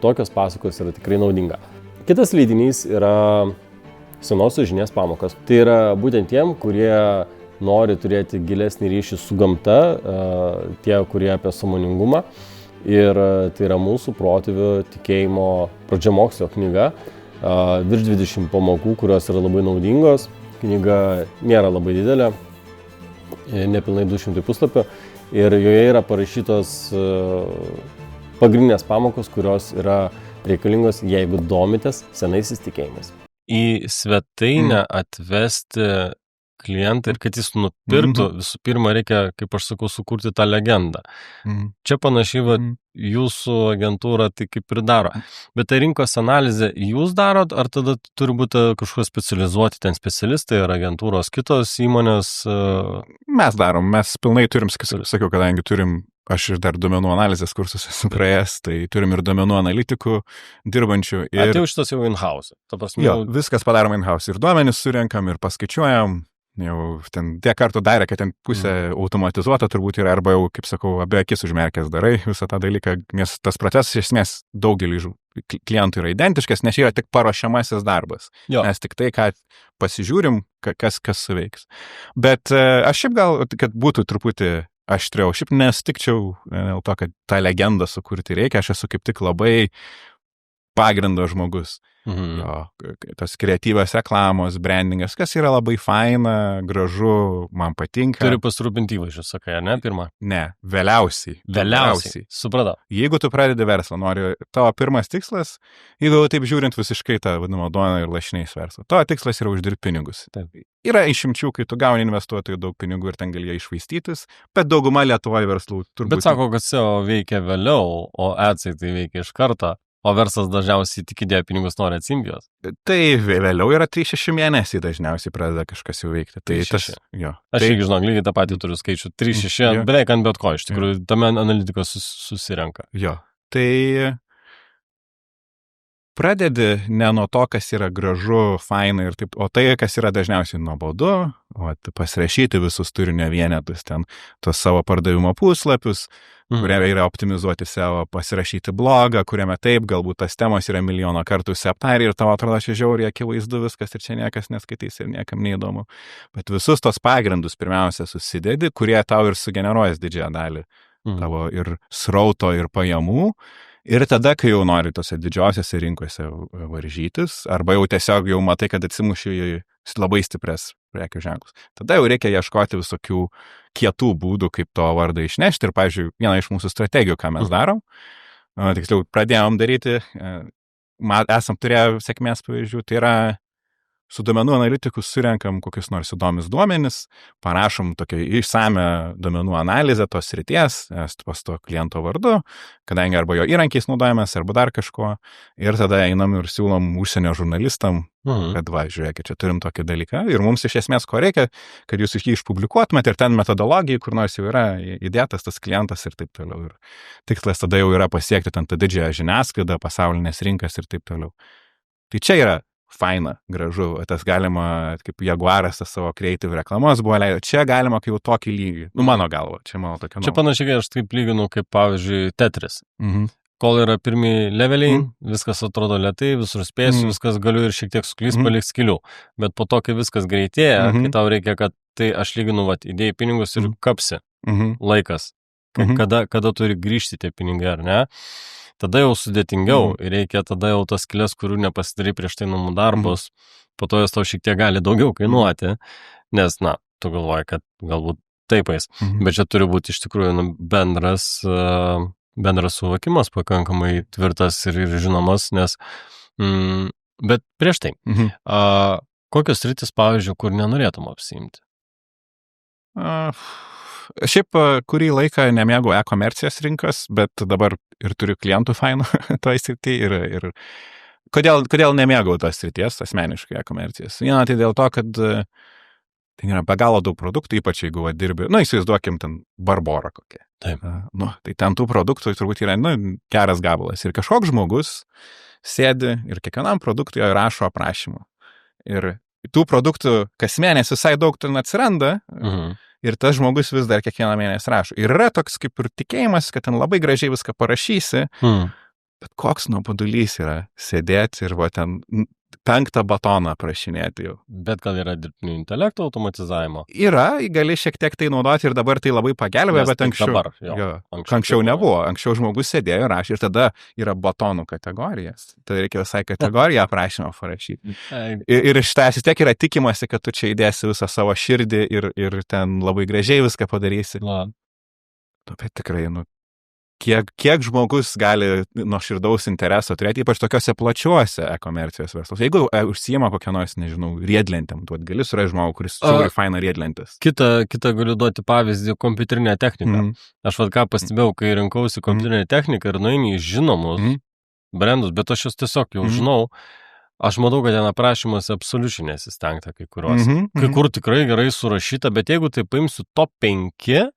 tokios pasakos yra tikrai naudinga. Kitas leidinys yra senosios žinias pamokos. Tai yra būtent tiem, kurie nori turėti gilesnį ryšį su gamta, tie, kurie apie sąmoningumą. Ir tai yra mūsų protėvių tikėjimo pradžiamokslio knyga. Virš 20 pamokų, kurios yra labai naudingos. Knyga nėra labai didelė, nepilnai 200 puslapių. Ir joje yra parašytos pagrindinės pamokos, kurios yra reikalingos, jeigu domitės senaisiais tikėjimais. Į svetainę atvesti klientą ir kad jis nupirktų, visų pirma reikia, kaip aš sakau, sukurti tą legendą. Čia panašiai jūsų agentūra tai kaip ir daro. Bet tai rinkos analizė jūs darot, ar tada turi būti kažkuo specializuoti ten specialistai ar agentūros kitos įmonės? Mes darom, mes pilnai turim, sakiau, kadangi turim, aš ir dar duomenų analizės kursus esu praėjęs, tai turim ir duomenų analitikų dirbančių. Ir tai jau šitas jau in-house. Jo, viskas padaroma in-house. Ir duomenis surenkam ir paskaičiuojam. Jau ten tiek kartų darė, kad ten pusė automatizuota turbūt yra, arba jau, kaip sakau, abie akis užmerkęs darai visą tą dalyką, nes tas procesas iš esmės daugelį klientų yra identiškas, nes yra tik paruošiamasis darbas. Jo. Mes tik tai, kad pasižiūrim, kas suveiks. Bet aš šiaip gal, kad būtų truputį aštriau, šiaip nestikčiau dėl to, kad tą legendą sukurti reikia, aš esu kaip tik labai pagrindo žmogus. Jo, tos kreatyvios reklamos, brandingas, kas yra labai faina, gražu, man patinka. Turi pasirūpinti įvaizdžiu, sakai, ar ne, pirmą? Ne, vėliausiai. Supratau. Jeigu tu pradedi verslą, nori, tavo pirmas tikslas, jeigu taip žiūrint visiškai tą vadinamą duoną ir lašiniais verslą, tavo tikslas yra uždirbti pinigus. Taip. Yra išimčių, kai tu gauni investuotojų daug pinigų ir ten gali jie išvaistytis, bet dauguma Lietuvoje verslų turbūt. Bet sako, kad SEO veikia vėliau, o adsai tai veikia iš karto. O verslas dažniausiai tik įdėjo pinigus, nori atsimti juos. Tai vėliau yra 3-6 mėnesiai dažniausiai pradeda kažkas jau veikti. Tai tas, jo. Aš irgi žinau, lygiai tą patį turiu skaičių. 3-6, beveik ant bet ko, iš tikrųjų, tame analitikos susirenka. Jo. Tai pradedi ne nuo to, kas yra gražu, faina ir taip, o tai, kas yra dažniausiai nuobodu, pasirašyti visus turinio vienetus, ten tos savo pardavimo puslapius, kuriame yra optimizuoti savo, pasirašyti blogą, kuriame taip, galbūt tas temos yra milijono kartų aptarę ir tavo atrodo čia žiauriai akivaizdu viskas ir čia niekas neskaitys ir niekam neįdomu. Bet visus tos pagrindus pirmiausia susidedi, kurie tau ir sugeneruojas didžiąją dalį tavo ir srauto ir pajamų. Ir tada, kai jau nori tose didžiosiose rinkose varžytis, arba jau tiesiog jau matai, kad atsimuši į labai stiprias prekių ženklus, tada jau reikia ieškoti visokių kietų būdų, kaip to vardą išnešti. Ir, pavyzdžiui, viena iš mūsų strategijų, ką mes darom, tiksliau, pradėjom daryti, esam turėję sėkmės pavyzdžių, tai yra su duomenų analitiku surenkam kokius nors įdomius duomenis, parašom tokią išsame duomenų analizę tos srities, pas to kliento vardu, kadangi arba jo įrankiais naudojamės, arba dar kažko, ir tada einam ir siūlom užsienio žurnalistam, kad va, žiūrėkit, čia turim tokį dalyką, ir mums iš esmės ko reikia, kad jūs jį išpublikuotumėt, ir ten metodologijai, kur nors jau yra įdėtas tas klientas ir taip toliau. Ir tikslas tada jau yra pasiekti ten tą didžiąją žiniasklaidą, pasaulinės rinkas ir taip toliau. Tai čia yra faina, gražu, tas galima, kaip Jaguaras tas savo creative reklamos buvo leido, čia galima kaip jau tokį lygį, mano galva, čia mano tokia nuomonė. Čia panašiai, aš taip lyginu, kaip pavyzdžiui Tetris. Kol yra pirmi leveliai, viskas atrodo lėtai, visur spėsiu, viskas galiu ir šiek tiek suklys, paliks skilių. Bet po to, kai viskas greitėja, kai tau reikia, kad tai aš lyginu, įdėjai pinigus ir kapsi laikas, kada turi grįžti tie pinigai, ar ne? Tada jau sudėtingiau ir reikia tada jau tas skilės, kurių nepasidarai prieš tai namų darbus, po to jos tau šiek tiek gali daugiau kainuoti, nes, tu galvoji, kad galbūt taip eis, bet čia turi būti iš tikrųjų bendras suvokimas pakankamai tvirtas ir žinomas, nes, bet prieš tai, kokios sritis, pavyzdžiui, kur nenorėtum apsiimti? Šiaip kurį laiką nemėgau e-komercijos rinkas, bet dabar ir turiu klientų fainų toj srity ir kodėl nemėgau tos srities asmeniškai e-komercijos. Viena tai dėl to, kad ten yra be galo daug produktų, ypač jeigu dirbi, įsivaizduokim ten Barborą kokią. Taip. Tai ten tų produktų turbūt yra geras gabalas ir kažkoks žmogus sėdi ir kiekvienam produktui rašo aprašymą. Ir tų produktų kas mėnesį visai daug ten atsiranda. Ir tas žmogus vis dar kiekvieną mėnesį rašo. Ir yra toks kaip ir tikėjimas, kad ten labai gražiai viską parašysi, Bet koks nuobodulys yra sėdėti ir va ten 5 batoną prašinėti jau. Bet gal yra dirbtinio intelekto automatizavimo? Yra, gali šiek tiek tai naudoti ir dabar tai labai pagelbė, bet anksčiau, dabar, anksčiau nebuvo. Anksčiau žmogus sėdėjo ir rašė ir tada yra batonų kategorijas. Tada reikia visai kategoriją aprašymą parašyti. Ir iš tavęs vis tiek yra tikimasi, kad tu čia įdėsi visą savo širdį ir ten labai gražiai viską padarysi. Bet tikrai, kiek žmogus gali nuo širdaus intereso turėti, ypač tokiuose plačiuose e-komercijos verslos. Jeigu užsijima kokią nors, nežinau, riedlentėm, tu gali surasti žmogų, kuris žiūri fainą riedlentės. Kita galiu duoti pavyzdį - kompiuterinė technika. Aš ką pastebėjau, kai rinkausi kompiuterinę techniką ir nueini į žinomus brandus, bet aš juos tiesiog jau žinau. Aš matau, kad ten aprašymas absoliučiai nesistengta kai kuriuos. Kai kur tikrai gerai surašyta, bet jeigu tai paimsiu top 5,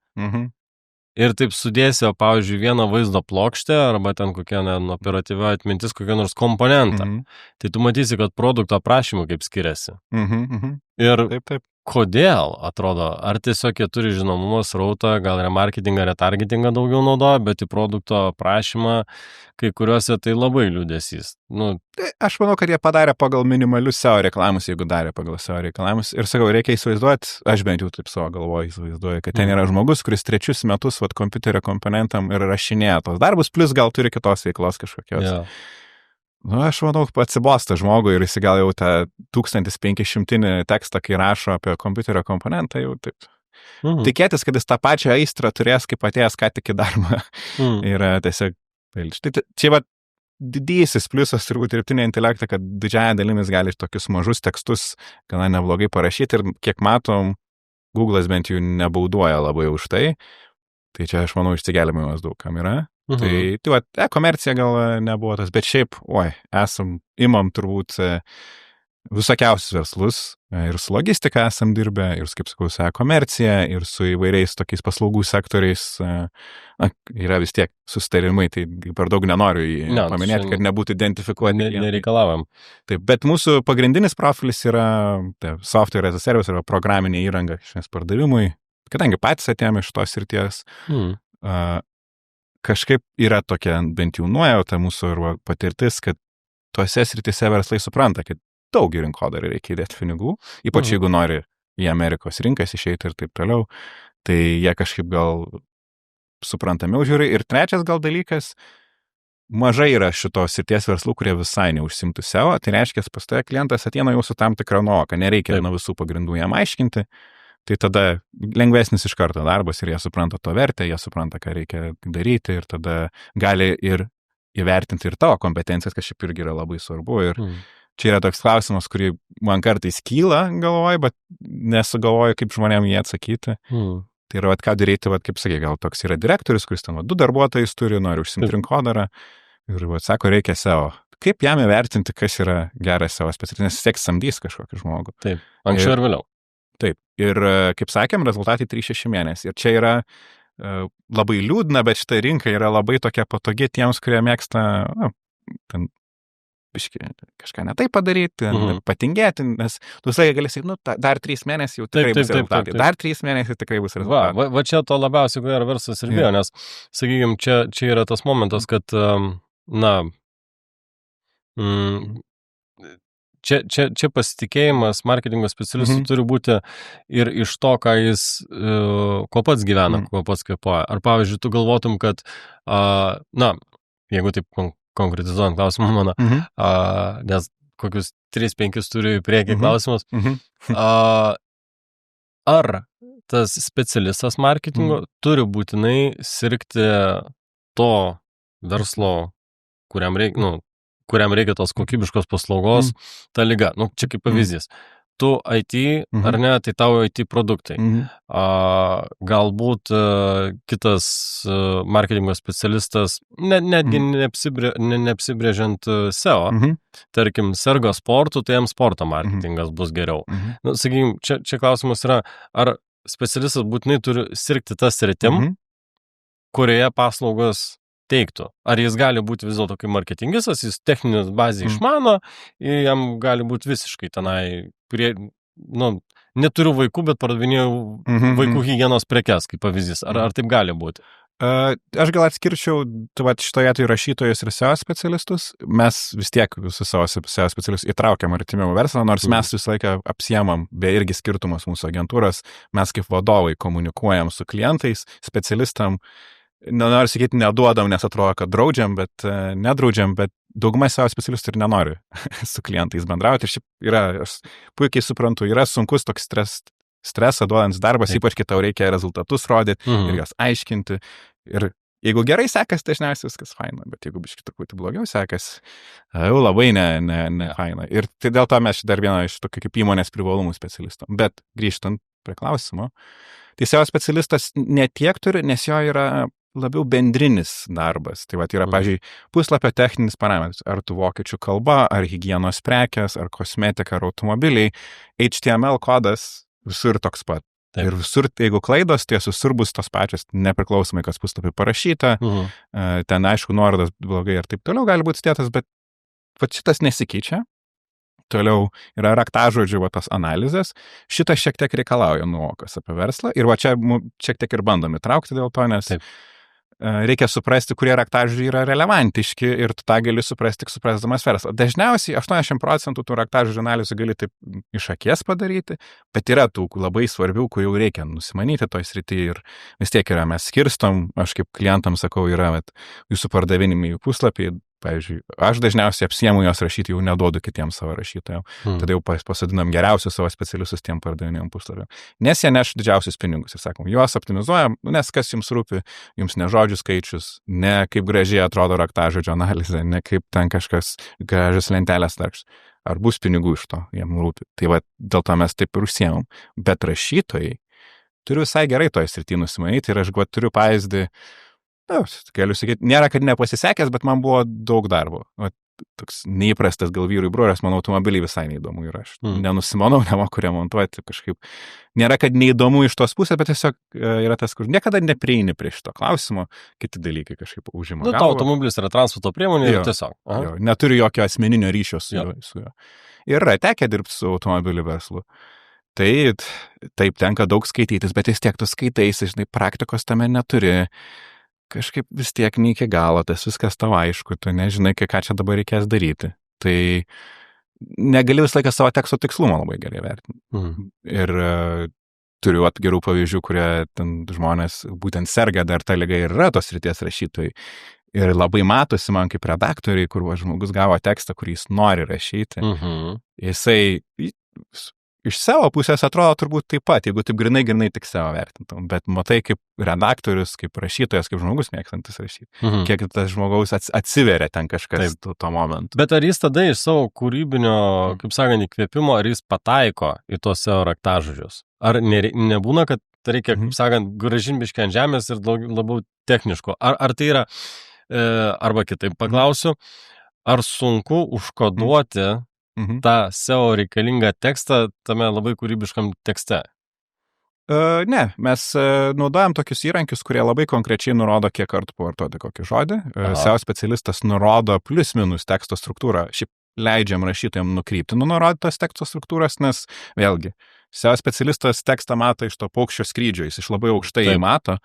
ir taip sudėsiu, pavyzdžiui, vieną vaizdo plokštę arba ten kokią operatyvią atmintis, kokią nors komponentą, tai tu matysi, kad produkto aprašymų kaip skiriasi. Ir taip. Kodėl, atrodo, ar tiesiog jie turi žinomumo srautą, gal remarketingą, retargetingą daugiau naudoja, bet į produkto aprašymą kai kuriuose tai labai liūdesys. Aš manau, kad jie padarė pagal minimalius SEO reklamus, jeigu darė pagal SEO reklamus. Ir sakau, reikia įsivaizduoti, aš bent jau taip savo galvoju įsivaizduoju, kad ten yra žmogus, kuris 3 metus kompiuterio komponentam ir rašinėja tos darbus, plus gal turi kitos veiklos kažkokios. Yeah. Aš manau, atsibosta žmogui ir jis gal jau tą 1500 tekstą, kai rašo apie kompiuterio komponentą, jau taip. Tikėtis, kad jis tą pačią aistrą turės, kaip atėjęs ką tik į darbą, yra tiesiog. Čia va didysis pliusas turbūt dirbtinio intelekto, kad didžiąją dalimis gali tokius mažus tekstus gana neblogai parašyti ir kiek matom, Google'as bent jau nebauduoja labai už tai. Tai čia aš manau išsigelbėjimas daug kam yra. Tai va, e-komercija gal nebuvo tas, bet šiaip, imam turbūt visokiausius verslus ir su logistika esam dirbę, ir, kaip sakau, su e-komercija, ir su įvairiais tokiais paslaugų sektoriais. Yra vis tiek susitarimai, tai per daug nenoriu paminėti, kad nebūtų identifikuoti. Nereikalavom. Taip, bet mūsų pagrindinis profilis yra software as a service arba programinė įranga šiandien pardavimui, kadangi patys atėjome iš tos srities. Kažkaip yra tokia bent jau nuojauta mūsų patirtis, kad tuose srityse verslai supranta, kad daug į rinkodarą reikia įdėti pinigų, ypač jeigu nori į Amerikos rinkas išeiti ir taip toliau, tai jie kažkaip gal suprantamiau žiūri. Ir trečias gal dalykas, mažai yra šitos srities verslų, kurie visai neužsimtų SEO, tai reiškia, pas tave klientas ateina jau su tam tikra nuovoka, nereikia nuo visų pagrindų jam aiškinti. Tai tada lengvesnis iš karto darbas ir jie supranta to vertę, jie supranta, ką reikia daryti ir tada gali ir įvertinti ir tavo kompetencijas, kas šiaip irgi yra labai svarbu. Ir čia yra toks klausimas, kurį man kartais kyla galvoju, bet nesugalvoju, kaip žmonėm jį atsakyti. Tai yra, ką daryti, kaip sakė, gal toks yra direktorius, kuris ten 2 darbuotojus turi, nori užsimti rinkodarą ir sako, reikia SEO. Kaip jam įvertinti, kas yra geras SEO specialistas, nes vis tiek samdys kažkokį žmogų. Taip, anksčiau ir vėliau. Taip, ir kaip sakėm, rezultatai 3-6 mėnesiai. Ir čia yra labai liūdna, bet šita rinka yra labai tokia patogi tiems, kurie mėgsta ten kažką ne taip padaryti, patingėti, nes tu visai gali sakyti, dar 3 mėnesiai jau tikrai bus rezultatai. Dar 3 mėnesiai tikrai bus rezultatai. Va čia to labiausiai, ko yra verslas ir bijo, nes, sakykime, čia yra tas momentas, kad, Čia pasitikėjimas marketingo specialistų turi būti ir iš to, ką jis, ko pats gyvena, ko pats kaipuoja. Ar, pavyzdžiui, tu galvotum, kad, jeigu taip konkretizuojant klausimą mano, nes kokius 3-5 turiu į priekį klausimus, ar tas specialistas marketingo turi būtinai sirgti to verslo, kuriam reikia tos kokybiškos paslaugos, ta liga. Čia kaip pavyzdys. Tu IT, ar ne, tai tavo IT produktai. Galbūt kitas marketingo specialistas, netgi neapsibrėžiant SEO, tarkim, serga sportu, tai jam sporto marketingas bus geriau. Sakykime, čia klausimas yra, ar specialistas būtinai turi sirgti tas sritim, kurioje paslaugos teiktų. Ar jis gali būti vis dėlto kaip marketingistas, jis techninės bazę išmano, jam gali būti visiškai tenai, neturiu vaikų, bet pardavinėjau vaikų higienos prekes, kaip pavyzdys. Ar taip gali būti? Aš gal atskirčiau šitoje tai rašytojus ir SEO specialistus. Mes vis tiek visus savo SEO specialistus įtraukiam artimiau verslą, nors mes visą laiką apsiemam, be irgi skirtumas mūsų agentūros, mes kaip vadovai komunikuojam su klientais, specialistam, nenoriu sakyti, neduodam, nes atrodo, kad draudžiam, bet nedraudžiam, bet daugumai SEO specialistų ir nenori su klientais bendrauti. Ir šiaip yra, aš puikiai suprantu, yra sunkus toks stresą duodantis darbas, ypač kai tau reikia rezultatus rodyti ir juos aiškinti. Ir jeigu gerai sekas, dažniausiai viskas faina, bet jeigu biškai truputį blogiau sekas, jau labai ne faina. Ir tai dėl to mes dar vieną iš tokių kaip įmonės privalumų specialistų. Bet grįžtant prie klausimo, tai SEO specialistas netiek turi, nes jo yra labiau bendrinis darbas. Tai yra, pavyzdžiui, puslapio techninis parametras. Ar tu vokiečių kalba, ar higienos prekės, ar kosmetika, ar automobiliai. HTML kodas visur toks pat. Taip. Ir visur, jeigu klaidos, tai visur bus tos pačios, nepriklausomai, kas puslapį parašyta. Ten, aišku, nuorodas blogai ir taip toliau gali būti stėtas, bet šitas nesikeičia. Toliau yra raktažodžių tos analizės. Šitas šiek tiek reikalauja nuovokas apie verslą. Ir čia šiek tiek ir bandom įtraukti dėl to, nes taip. Reikia suprasti, kurie raktažodžiai yra relevantiški ir tu tą gali suprasti tik suprasdamas verslą. Dažniausiai 80% tų raktažodžių analizų gali taip iš akies padaryti, bet yra tų labai svarbių, kur jau reikia nusimanyti toj srity ir vis tiek yra, mes skirstom, aš kaip klientam sakau, yra jūsų pardavinimai puslapiai. Pavyzdžiui, aš dažniausiai apsiemu jos rašyti, jau neduodu kitiems savo rašytojams. Tada jau pasadinam geriausius savo specialistus tiem pardavinėjom puslapiam. Nes jie neš didžiausius pinigus ir sakom, juos optimizuojam, nes kas jums rūpi, jums ne žodžių skaičius, ne kaip gražiai atrodo raktažodžio analizė, ne kaip ten kažkas gražios lentelės tarps. Ar bus pinigų iš to, jiem rūpi. Tai dėl to mes taip ir užsiemam. Bet rašytojai turiu visai gerai toje srityje nusimanyti ir aš turiu pavyzdį. Galiu sakyti, nėra, kad nepasisekęs, bet man buvo daug darbo. Toks neįprastas gal vyrui bruožas, man automobiliai visai neįdomu yra. Aš nenusimanau, nemoku remontuoti kažkaip. Nėra, kad neįdomu iš tos pusės, bet tiesiog yra tas, kur niekada neprieini prie šito klausimo, kiti dalykai kažkaip užima. Nu, tavo automobilis yra transporto priemonė ir tiesiog. Neturiu jokio asmeninio ryšio su juo. Ir yra tekę dirbti su automobilių verslu. Tai taip tenka daug skaitytis, bet vis tiek tu skaitaisi, žinai, praktikos tame neturi. Kažkaip vis tiek ne iki galo, tas viskas tau aišku, tu nežinai, ką čia dabar reikės daryti. Tai negali visą laiką savo teksto tikslumo labai gerai vertinti. Ir turiu gerų pavyzdžių, kurie ten žmonės būtent serga dar tą ligą ir yra tos srities rašytojai. Ir labai matosi man kaip redaktoriai, kur žmogus gavo tekstą, kurį jis nori rašyti. Jisai iš savo pusės atrodo turbūt taip pat, jeigu taip grinai tik savo vertintum, bet matai kaip redaktorius, kaip rašytojas, kaip žmogus mėgstantis rašyti, kiek tas žmogaus atsiveria ten kažkas tuo momentu. Bet ar jis tada iš savo kūrybinio, kaip sakant, įkvėpimo, ar jis pataiko į tuos savo raktažodžius? Ar nebūna, kad reikia, kaip sakant, grąžinti biškį ant žemės ir labiau techniško? Ar tai yra, arba kitaip paklausiu, ar sunku užkoduoti tą SEO reikalingą tekstą tame labai kūrybiškam tekste? Ne, mes naudojam tokius įrankius, kurie labai konkrečiai nurodo, kiek kartų pavartoti kokį žodį. SEO specialistas nurodo plius minus teksto struktūrą. Šiaip leidžiam rašytojams nukrypti nuo nurodytos teksto struktūros, nes vėlgi, SEO specialistas tekstą mato iš to paukščio skrydžio, jis iš labai aukštai mato.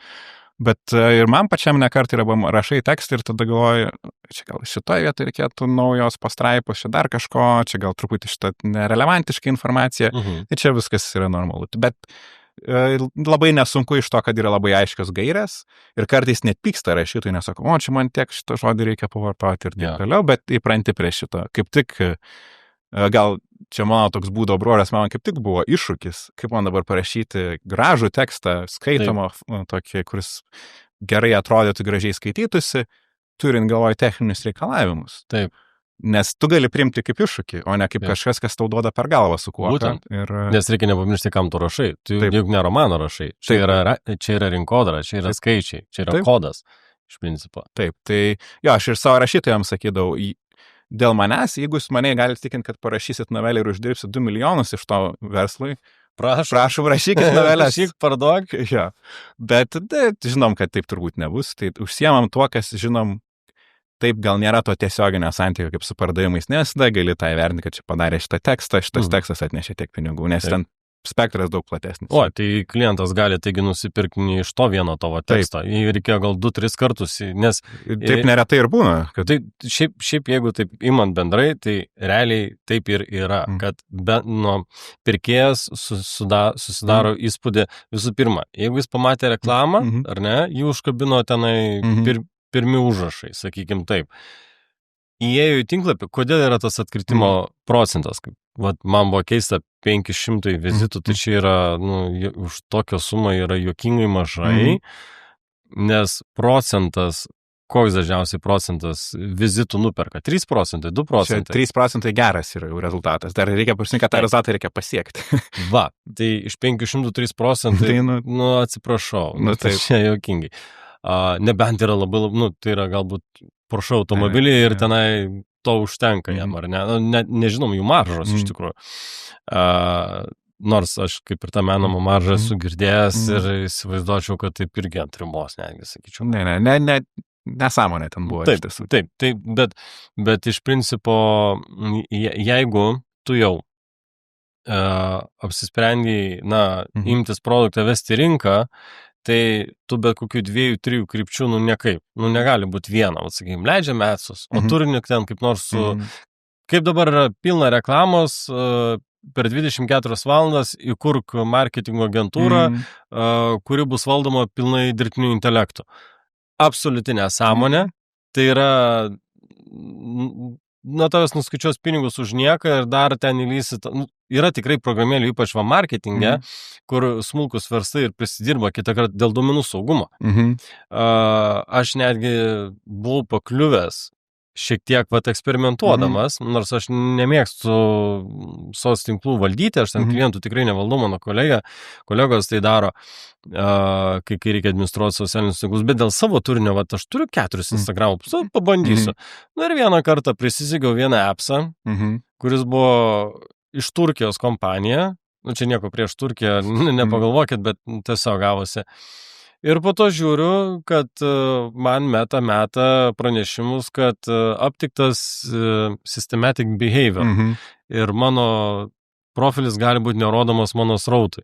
Bet ir man pačiam nekart yra rašai tekstą ir tada galvoju, čia gal šitoje vietoje reikėtų naujos pastraipos, čia dar kažko, čia gal truputį šitą nerelevantišką informaciją, tai čia viskas yra normalu. Bet labai nesunku iš to, kad yra labai aiškios gairės ir kartais net pyksta rašytojai, nesako, o čia man tiek šitą žodį reikia pavartoti ir taip toliau, bet įpranti prie šito. Kaip tik, gal čia mano toks būdo bruožas, man kaip tik buvo iššūkis, kaip man dabar parašyti gražų tekstą, skaitomą, tokį, kuris gerai atrodytų, gražiai skaitytųsi, turint galvoj techninius reikalavimus. Taip. Nes tu gali priimti kaip iššūkį, o ne kaip kažkas, kas tau duoda per galvą su kuo. Būtent. Nes reikia nepamiršti, kam tu rašai. Tu juk ne romano rašai. Čia yra rinkodara, čia yra skaičiai, čia yra kodas iš principo. Taip, tai jo, aš ir savo rašytojams sakydavau, dėl manęs, jeigu jūs mane galite tikinti, kad parašysit novelį ir uždirbsit 2 milijonus iš to verslui, prašom, rašykit novelę. Rašyk, parduok. Ja. Bet žinom, kad taip turbūt nebus. Tai užsiemam tuo, kas žinom, taip gal nėra to tiesioginio santykio kaip su pardavimais, nes tada gali tą įvertinti, kad čia padarė šitą tekstą, šitas tekstas atnešė tiek pinigų, nes ten spektras daug platesnis. O, tai klientas gali taigi nusipirkti ne iš to vieno tavo teksto. Jį reikėjo gal 2-3 kartus, nes... Taip neretai ir būna. Kad... Tai šiaip jeigu taip imant bendrai, tai realiai taip ir yra, kad pirkėjas susidaro įspūdį visų pirma. Jeigu jis pamatė reklamą, ar ne, jį užkabino tenai pirmi užrašai, sakykim taip. Įėjo į tinklapį, kodėl yra tas atkritimo procentas? Vat man buvo keista 500 vizitų, tai čia yra, už tokią sumą yra juokingai mažai, nes procentas, koks dažniausiai procentas vizitų nuperka? 3%, 2%. 3% geras yra jau rezultatas. Dar reikia prisiminti, kad tą rezultatą reikia pasiekti. Va, tai iš 503%, atsiprašau, tai čia juokingai. Nebent yra labai, tai yra galbūt Porsche automobiliai ir tenai to užtenka jam, ar ne? Nežinom jų maržos iš tikrųjų. Nors aš kaip ir tą menamą maržą esu girdėjęs ir įsivaizduočiau, kad taip irgi ant ribos, netgi sakyčiau. Ne, nesąmonė ten buvo. Taip, bet iš principo, jeigu tu jau apsisprendai, imtis produktą vesti rinką, tai tu bet kokių 2-3 krypčių, niekaip, negali būti viena, sakykim, leidžia metsus, o turinį ten kaip nors kaip dabar yra pilna reklamos, per 24 valandas įkurk marketingo agentūrą, kuri bus valdoma pilnai dirbtiniu intelektu. Absoliuti nesąmonė, tai yra, tavęs nuskaičiuos pinigus už nieką ir dar ten įlysit. Yra tikrai programėlių, ypač marketinge, kur smulkus verstai ir prisidirba kitą kartą dėl duomenų saugumo. Aš netgi buvau pakliuvęs šiek tiek eksperimentuodamas, nors aš nemėgstu soc tinklų valdyti, aš ten klientų tikrai nevaldau, mano kolegos tai daro, kai reikia administruoti socialinius tinklus, bet dėl savo turinio, aš turiu 4 Instagram, pabandysiu. Ir vieną kartą prisisegiau vieną appsą, kuris buvo iš Turkijos kompanija, čia nieko prieš Turkiją, nepagalvokit, bet tiesiog gavosi. Ir po to žiūriu, kad man meta pranešimus, kad aptiktas systematic behavior. Ir mano profilis gali būti nerodomas mano srautui.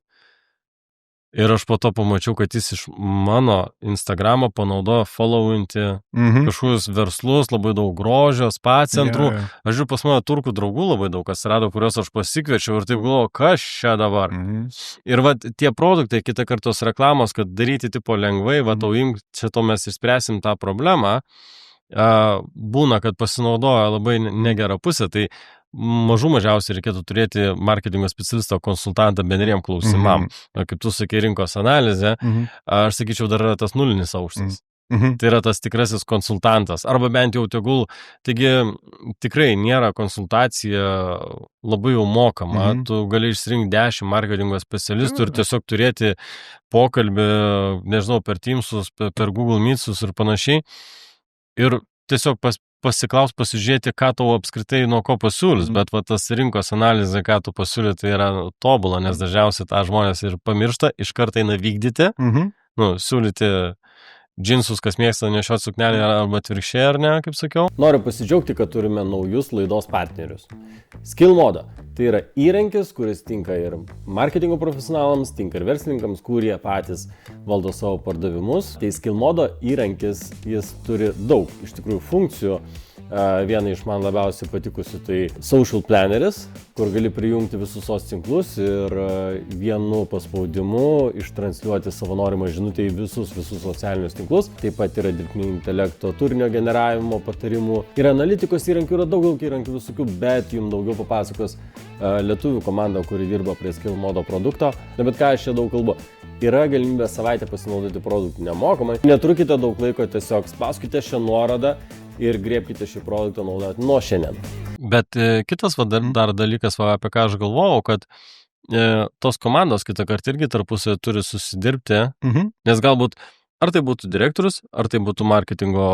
Ir aš po to pamačiau, kad jis iš mano Instagramo panaudojo followinti kažkokius verslus, labai daug grožio, spa centrų. Aš žiūrėjau, pas mane turkų draugų labai daug atsirado, kuriuos aš pasikviečiau ir taip galvoju, kas čia dabar. Ir tie produktai, kitą kartos reklamos, kad daryti tipo lengvai, čia to mes išspręsim tą problemą, būna, kad pasinaudoja labai negerą pusę, tai mažiausiai reikėtų turėti marketingo specialistą, konsultantą bendriem klausimam. Kaip tu sakei, rinkos analizė, aš sakyčiau, dar yra tas nulinis aukštas. Tai yra tas tikrasis konsultantas, arba bent jau tegul. Taigi tikrai nėra konsultacija labai jau mokama, tu gali išsirinkti 10 marketingo specialistų ir tiesiog turėti pokalbį, nežinau, per Teamsus, per Google Meetsus ir panašiai. Ir tiesiog pasižiūrėti, ką tau apskritai nuo ko pasiūlys, bet tas rinkos analizė, ką tu pasiūlyti, tai yra tobula, nes dažniausiai tą žmonės ir pamiršta, iš karto eina vykdyti, siūlyti džinsus, kas mėgsta nešioti suknelį arba atvirkščiai, ar ne, kaip sakiau. Noriu pasidžiaugti, kad turime naujus laidos partnerius. Skillmodo. Tai yra įrankis, kuris tinka ir marketingo profesionalams, tinka ir verslininkams, kurie patys valdo savo pardavimus. Tai Skillmodo įrankis, jis turi daug iš tikrųjų funkcijų. Viena iš man labiausiai patikusių tai Social Planneris, kur gali prijungti visus soc tinklus ir vienu paspaudimu ištransliuoti savo norimą žinutę į visus socialinius tinklus. Taip pat yra dirbtinio intelekto turinio generavimo patarimų. Ir analitikos įrankių yra daug įrankių visokių, bet jums daugiau papasakos lietuvių komanda, kuri dirba prie Skillmodo produkto. Bet ką aš čia daug kalbu. Yra galimybė savaitę pasinaudoti produktų nemokamai. Netrukite daug laiko, tiesiog spauskite šią nuorodą ir griebkite šį produktą naudoti nuo šiandien. Bet kitas dar dalykas, apie ką aš galvojau, kad tos komandos kitą kartą irgi tarpusavy turi susidirbti, nes galbūt ar tai būtų direktorius, ar tai būtų marketingo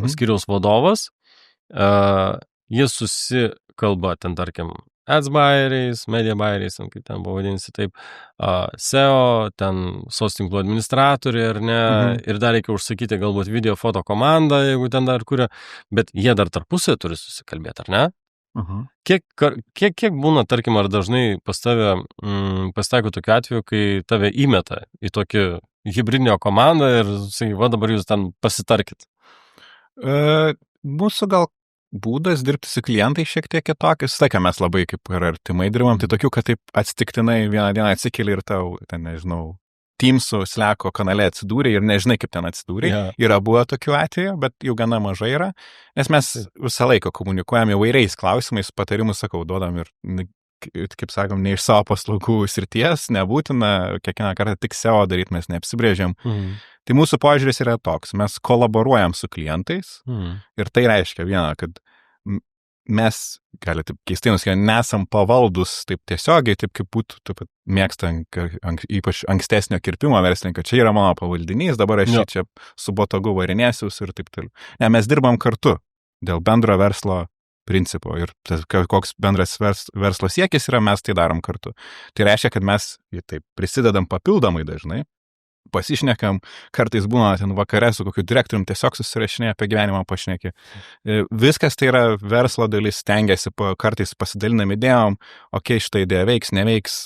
skyriaus vadovas, jis susikalba ten, tarkim, ads buyeriais, media buyeriais, kaip ten pavadinsi, taip, SEO, ten soc tinklų administratoriai, ar ne, ir dar reikia užsakyti galbūt video foto komandą, jeigu ten dar kuria, bet jie dar tarpusavy turi susikalbėti, ar ne? Kiek būna, tarkim, ar dažnai pas tave pasitaiko tokiu atveju, kai tave įmeta į tokį hibridinio komandą ir sakai, va dabar jūs ten pasitarkit? Mūsų gal būdas dirbti su klientai šiek tiek kitokis. Tai, ką mes labai kaip ir artimai dirbam, tai tokių, kad taip atsitiktinai vieną dieną atsikeli ir tau, ten nežinau, Teams'ų Slack'o kanale atsidūrė ir nežinai, kaip ten atsidūrė. Yeah. Yra buvo tokių atvejų, bet jau gana mažai yra, nes mes visą laiką komunikuojam įvairiais klausimais, patarimus, sakau, duodam ir, kaip sakom, ne iš savo paslaugų srities, nebūtina kiekvieną kartą tik SEO daryti, mes neapsibrėžiam. Tai mūsų požiūris yra toks, mes kolaboruojam su klientais ir tai reiškia vieną, kad mes, gali taip keistai nuskėti, nesam pavaldus taip tiesiogiai, taip kaip būtų, taip mėgsta ypač ankstesnio kirpimo verslininką, čia yra mano pavaldinys, dabar aš čia su botagu varinėsius ir taip toliau. Ne, mes dirbam kartu dėl bendro verslo principo ir koks bendras verslo siekis yra, mes tai darom kartu. Tai reiškia, kad mes taip prisidedam papildomai dažnai, pasišnekam, kartais būna ten vakare su kokiu direktorium tiesiog susirašinėja apie gyvenimą pašnekį. Viskas tai yra verslo dalis, stengiasi kartais pasidalinam idėjom, okei, šitą idėją veiks, neveiks,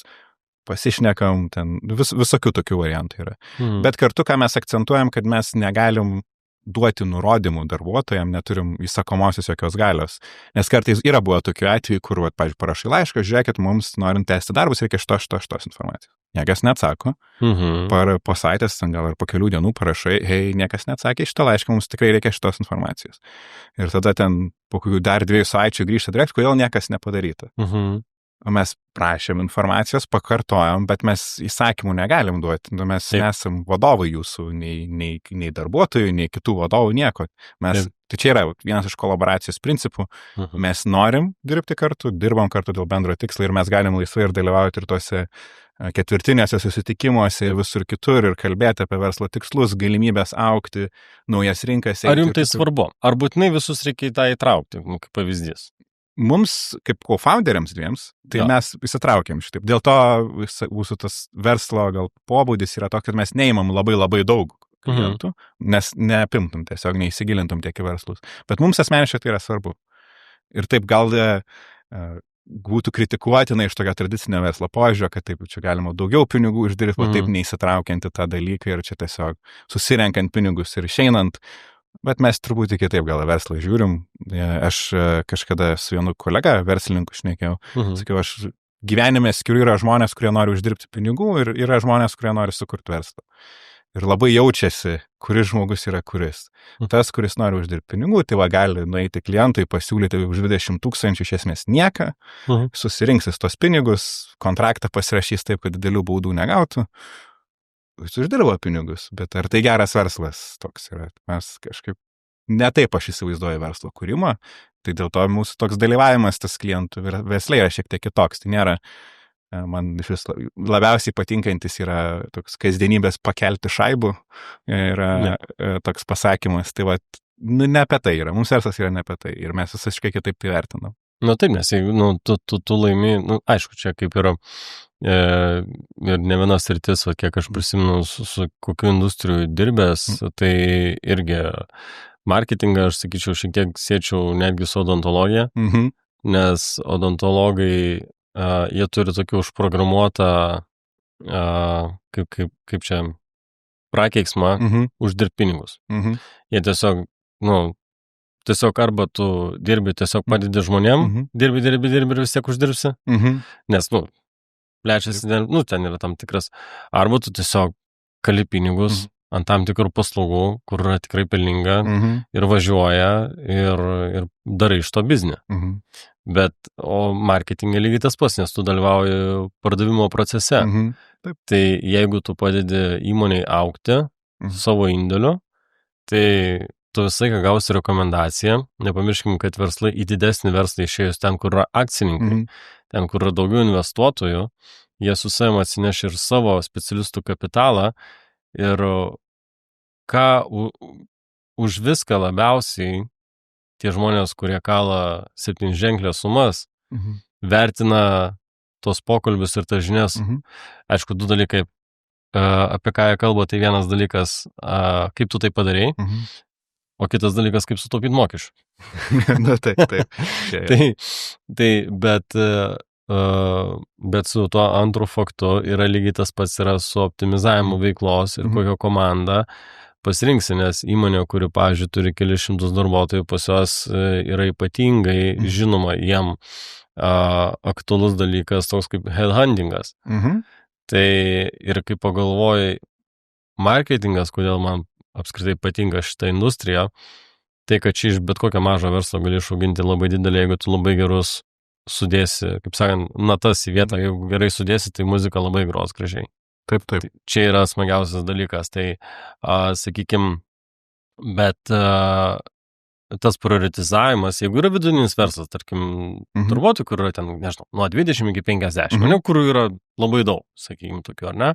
pasišnekam, ten visokių tokių variantų yra. Bet kartu, ką mes akcentuojam, kad mes negalim duoti nurodymų darbuotojams, neturim įsakomosios jokios galios. Nes kartais yra buvo tokių atvejų, kur, pavyzdžiui, parašai laišką, žiūrėkit, mums norint tęsti darbus, reikia šitos informacijos. Niekas neatsako. Po savaitės, gal ir po kelių dienų parašai, hei, niekas neatsakė šitą laišką, mums tikrai reikia šitos informacijos. Ir tada ten po kokių dar 2 savaičių grįžta direktorius, kodėl niekas nepadaryta. O mes prašėm informacijos, pakartojom, bet mes įsakymų negalim duoti. Mes nesam vadovai jūsų, nei darbuotojų, nei kitų vadovų, nieko. Tai čia yra vienas iš kolaboracijos principų. Mes norim dirbti kartu, dirbam kartu dėl bendro tikslo ir mes galim laisvai ir dalyvauti ir tuose ketvirtinėse susitikimuose ir visur kitur ir kalbėti apie verslo tikslus, galimybės aukti, naujas rinkas. Ar jums tai svarbu? Ar būtinai visus reikia į tą įtraukti, kaip pavyzdys? Mums, kaip co-founderiams dviems, tai mes įsitraukėm šitaip. Dėl to mūsų tas verslo gal pobūdis yra toks, kad mes neimam labai daug klientų, nes neapimtum tiesiog, neįsigilintum tiek į verslus. Bet mums asmeniškai tai yra svarbu. Ir taip gal būtų kritikuotina iš tokio tradicinio verslo požiūrio, kad taip čia galima daugiau pinigų uždirbti, o taip neįsitraukiant į tą dalyką ir čia tiesiog susirenkant pinigus ir išeinant. Bet mes truputį kitaip gal verslą žiūrim. Aš kažkada su vienu kolega verslininku šnekėjau. Sakiau, aš gyvenime skiriu yra žmonės, kurie nori uždirbti pinigų ir yra žmonės, kurie nori sukurti verslą. Ir labai jaučiasi, kuris žmogus yra kuris. Tas, kuris nori uždirbti pinigų, tai va gali nueiti klientui, pasiūlyti už 20 000 iš esmės nieką, susirinksis tos pinigus, kontraktą pasirašys taip, kad didelių baudų negautų. Jis uždirbo pinigus, bet ar tai geras verslas toks yra? Mes kažkaip netaip aš įsivaizduoju verslo kūrimą, tai dėl to mūsų toks dalyvavimas tas klientų versle yra šiek tiek kitoks. Tai nėra, man iš vis labiausiai patinkantis yra toks kasdienybės pakelti šaibų, yra toks pasakymas, tai va, ne apie tai yra, mums verslas yra ne apie tai ir mes visiškai kitaip tai vertinam. Taip, nes jeigu tu laimi, aišku, čia kaip yra ir ne vienas sritis, kiek aš prisimenu, su kokiu industrijų dirbęs, tai irgi marketingą, aš sakyčiau, šiek tiek siečiau netgi su odontologija, nes odontologai, jie turi tokį užprogramuotą, kaip čia, prakeiksmą uždirbti pinigus. Jie tiesiog arba tu dirbi, tiesiog padedi žmonėm, dirbi ir vis tiek uždirbsi, nes, plečiasi, ten yra tam tikras, arba tu tiesiog kali pinigus ant tam tikrų paslaugų, kur yra tikrai pelninga ir važiuoja ir darai iš to biznį. Bet, o marketingė lygiai tas pats, nes tu dalyvauji pardavimo procese. Tai jeigu tu padedi įmonei augti savo indėliu, tai tu visai ką gausi rekomendaciją. Nepamirškim, kad verslai į didesnį verslą išėjus ten, kur yra akcininkai, ten, kur yra daugiau investuotojų, jie su savim atsineš ir savo specialistų kapitalą ir ką už viską labiausiai tie žmonės, kurie kala 7-ženklės sumas, vertina tos pokalbius ir tas žinias. Aišku, 2 dalykai, apie ką jie kalba, tai vienas dalykas, kaip tu tai padarei, o kitas dalykas, kaip sutaupyti mokesčių. Na, taip. Bet su tuo antru faktu yra lygiai tas pats yra su optimizavimu veiklos ir kokią komandą pasirinksi, nes įmonė, kuri, pavyzdžiui, turi kelius šimtus darbuotojų, pas juos yra ypatingai žinoma jiem aktualus dalykas toks kaip headhuntingas. Tai ir kai pagalvojai, marketingas, kodėl man apskritai patinka šitą industriją, tai kad čia iš bet kokio mažo verslo gali išauginti labai didelį, jeigu tu labai gerus sudėsi, kaip sakant, natas į vietą, jeigu gerai sudėsi, tai muzika labai gros gražiai. Taip. Tai čia yra smagiausias dalykas. Tai, sakykime, bet tas prioritizavimas, jeigu yra vidutinis verslas, tarkim, darbuotojų, kur yra ten, nežinau, nuo 20 iki 50, kur yra labai daug, sakykime, tokių, ar ne?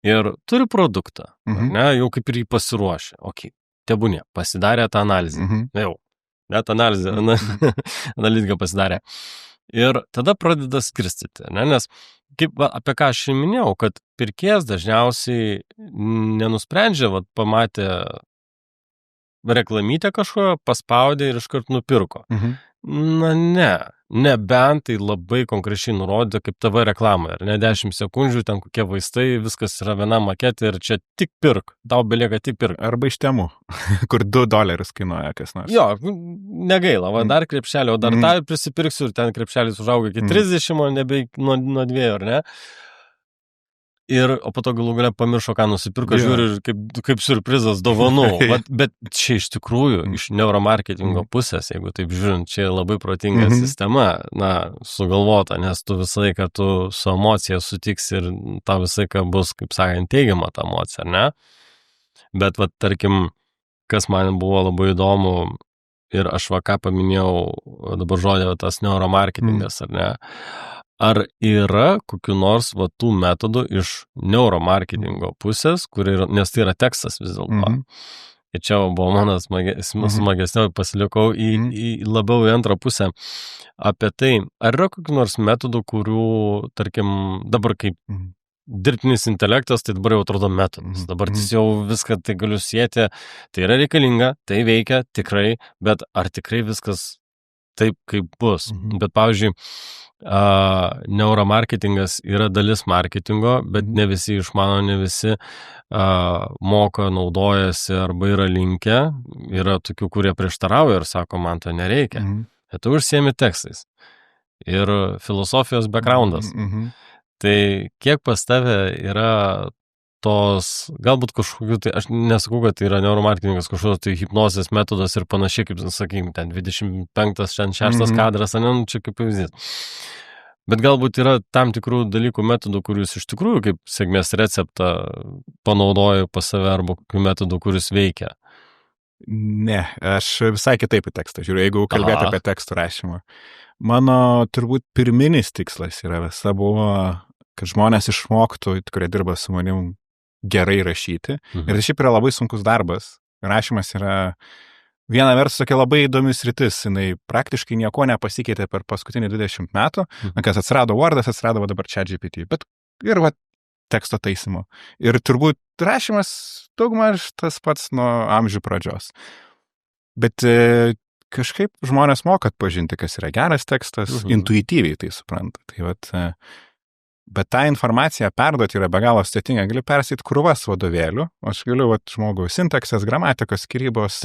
Ir turi produktą, ne, jau kaip ir jį pasiruošė. Ok, tebūnė, pasidarė tą analizę. Jau, net analizę, analitika pasidarė. Ir tada pradeda skirstyti, ne? Nes kaip, apie ką aš minėjau, kad pirkėjas dažniausiai nenusprendžia, pamatė reklamytę kažko, paspaudė ir iškart nupirko. Na ne, nebent tai labai konkrečiai nurodė kaip TV reklamai, ar ne 10 sekundžių, ten kokie vaistai, viskas yra viena maketė ir čia tik pirk, tau belieka tik pirk. Arba iš temų, kur $2 kainuoja kas nors. Jo, negaila, va dar krepšelį, o dar tą prisipirksiu ir ten krepšelis užauga iki 30, o nebe nuo 2, ar ne? O po to galų galia pamiršo, ką nusipirko, žiūri kaip surprizas dovanų. Bet čia iš tikrųjų, iš neuromarketingo pusės, jeigu taip žiūrint, čia labai protinga sistema, sugalvota, nes tu visą laiką su emocija sutiksi ir tau visą laiką bus, kaip sakant, teigiama ta emocija, ne? Bet, tarkim, kas man buvo labai įdomu ir aš ką paminėjau dabar žodį, tas neuromarketingas, ar ne? Ar yra kokiu nors tų metodų iš neuromarketingo pusės, nes tai yra tekstas vis dėlto. Ir čia buvo mano smagesnio, pasilikau į labiau į antrą pusę apie tai, ar yra kokiu nors metodų, kurių, tarkim, dabar kaip dirbtinis intelektas, tai dabar jau atrodo metodas. Dabar jau viską tai galiu sieti, tai yra reikalinga, tai veikia tikrai, bet ar tikrai viskas taip, kaip bus? Bet, pavyzdžiui, neuromarketingas yra dalis marketingo, bet ne visi išmano, ne visi moka, naudojasi arba yra linkę. Yra tokių, kurie prieštarauja ir sako, man to nereikia. Bet tu užsiemi tekstais. Ir filosofijos backgroundas. Tai kiek pas tave yra tos, galbūt kažkokiu, tai aš nesakau, kad tai yra neuromarketingas, kažkokiu tai hipnozės metodas ir panašiai, kaip, sakykime, ten 25-6 kadras, čia kaip pavyzdys. Bet galbūt yra tam tikrų dalykų metodų, kurius iš tikrųjų kaip sėkmės receptą panaudoju pas save arba kokių metodų, kuris veikia. Ne, aš visai kitaip į tekstą žiūriu, jeigu kalbėti apie tekstų rašymą. Mano turbūt pirminis tikslas yra visa buvo, kad žmonės išmoktų, kurie dirba su manim, gerai rašyti. Ir tai šiaip yra labai sunkus darbas. Rašymas yra viena vertus tokia labai įdomis rytis. Jinai praktiškai nieko nepasikeitė per paskutinį 20 metų. Kas atsirado Wordas, atsirado dabar ChatGPT. Bet ir teksto taisymo. Ir turbūt rašymas daugmaž tas pats nuo amžių pradžios. Bet kažkaip žmonės moka atpažinti, kas yra geras tekstas, intuityviai tai supranta. Tai bet tą informaciją perduoti yra be galo sudėtinga. Galiu perskaityti krūvas vadovėlių, aš galiu žmogaus sintaksės, gramatikos, skyrybos,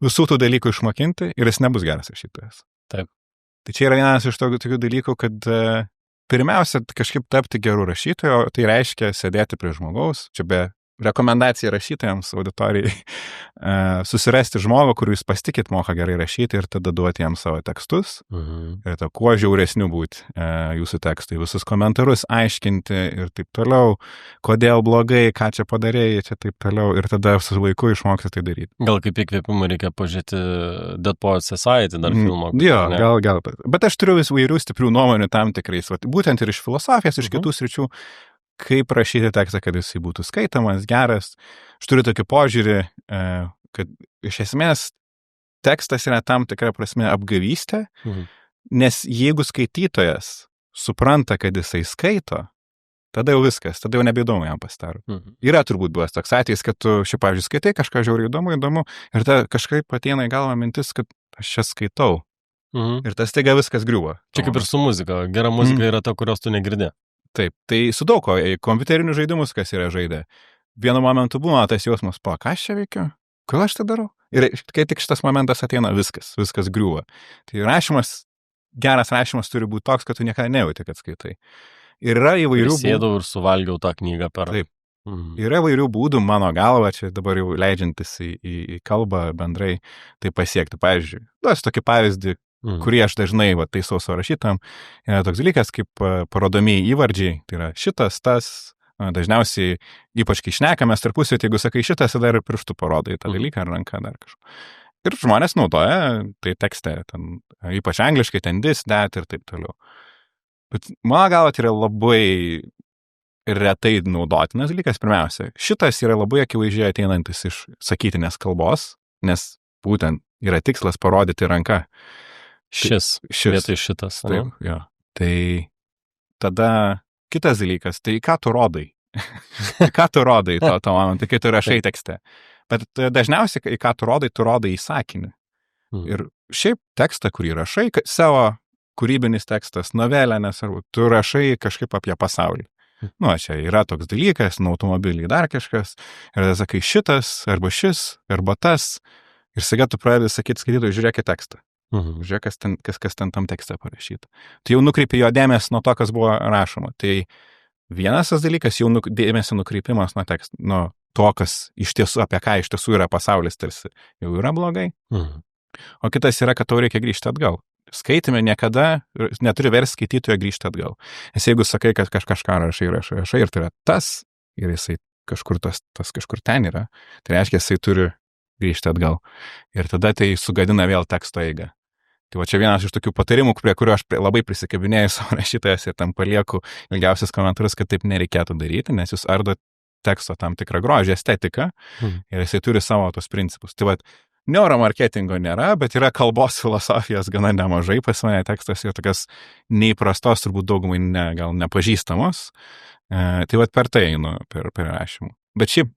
visų tų dalykų išmokinti ir jis nebus geras rašytojas. Taip. Tai čia yra vienas iš tokių dalykų, kad pirmiausia, kažkaip tapti gerų rašytojų, tai reiškia sėdėti prie žmogaus, čia be rekomendacija rašytojams, auditorijai, susirasti žmogų, kurį jūs pasitikit, moka gerai rašyti ir tada duoti jam savo tekstus. Ir to kuo žiauresnių būti jūsų tekstai, visus komentarus aiškinti ir taip toliau, kodėl blogai, ką čia padarėjai, čia taip toliau ir tada su laiku išmokti tai daryti. Gal kaip įkvėpimą reikia pažiūrėti Dead Poets Society dar filmo. Jo, gal. Bet aš turiu įvairių stiprių nuomonių tam tikrais, būtent ir iš filosofijos, iš kitų sričių, kaip rašyti tekstą, kad jisai būtų skaitomas, geras. Aš turiu tokį požiūrį, kad iš esmės tekstas yra tam tikra prasme apgavystė, nes jeigu skaitytojas supranta, kad jisai skaito, tada jau viskas, tada jau nebeįdomu jam pasidaro. Yra turbūt buvęs toks atvejis, kad tu šiaip, pavyzdžiui, skaitai kažką žiauriai įdomu, ir tada kažkaip ateina į galvą mintis, kad aš čia skaitau. Ir tas staiga viskas griūva. Čia kaip ir su muzika. Gera muzika yra ta, kurios tu negirdė. Taip, tai su daug ko, kompiuterinių žaidimus, kas yra žaidę. Vienu momentu būna tas jausmas, ką aš čia veikiu, kodėl aš tai darau. Ir kai tik šitas momentas ateina, viskas griūva. Tai geras rašymas turi būti toks, kad tu niekada nejauti, kad skaitai. Ir yra įvairių... Sėdau ir suvalgiau tą knygą per... Taip. Yra įvairių būdų, mano galva, čia dabar jau leidžiantis į kalbą bendrai tai pasiekti. Pavyzdžiui, duosiu tokį pavyzdį, kurį aš dažnai taisau savo rašytam. Yra toks dalykas kaip parodomieji įvardžiai, tai yra šitas, tas, dažniausiai, ypač kai šnekamės tarpusavy, jeigu sakai šitas, tada ir pirštų parodai tą dalyką ar ranką dar kažką. Ir žmonės naudoja tai tekste, ten, ypač angliškai, ten this, that ir taip toliau. Bet mano galva, tai yra labai retai naudotinas dalykas. Pirmiausia, šitas yra labai akivaizdžiai ateinantis iš sakytinės kalbos, nes būtent yra tikslas parodyti ranką. Šis. Vietoj šitas. Taip, jo. Tai tada kitas dalykas, tai ką tu rodai? Ką tu rodai to momentą, kai tu rašai tekste? Bet dažniausiai, ką tu rodai į sakinį. Ir šiaip tekstą, kurį rašai, savo kūrybinis tekstas, novelė, nesvarbu, tu rašai kažkaip apie pasaulį. Čia yra toks dalykas, automobiliai dar kažkas, ir tada sakai šitas, arba šis, arba tas, ir staiga tu pradedi sakyti skaitytojui, žiūrėk į tekstą. Žiūrėk, kas ten tam tekste parašyta. Tai jau nukreipi jo dėmesį nuo to, kas buvo rašoma. Tai vienas tas dalykas, jau dėmesio nukreipimas nuo teksto, nuo to, kas iš tiesų, apie ką iš tiesų yra pasaulis, tarsi jau yra blogai. O kitas yra, kad tau reikia grįžti atgal. Skaitime niekada neturi versti skaitytojo grįžti atgal. Nes jeigu sakai, kad kažką rašai ir tai yra tas, ir jisai kažkur tas kažkur ten yra, tai reiškia, jisai turi grįžti atgal. Ir tada tai sugadina vėl teksto eigą. Tai va čia vienas iš tokių patarimų, prie kurio aš labai prisikabinėjau savo rašytojas ir tam palieku ilgiausias komentarus, kad taip nereikėtų daryti, nes jūs ardo teksto tam tikrą grožį, estetiką ir jisai turi savo tos principus. Tai va, neuromarketingo nėra, bet yra kalbos filosofijos gana nemažai, pas mane tekstas yra tokias neįprastos, turbūt daugumai gal nepažįstamos. Tai va per tai einu, per rašymą. Bet šiaip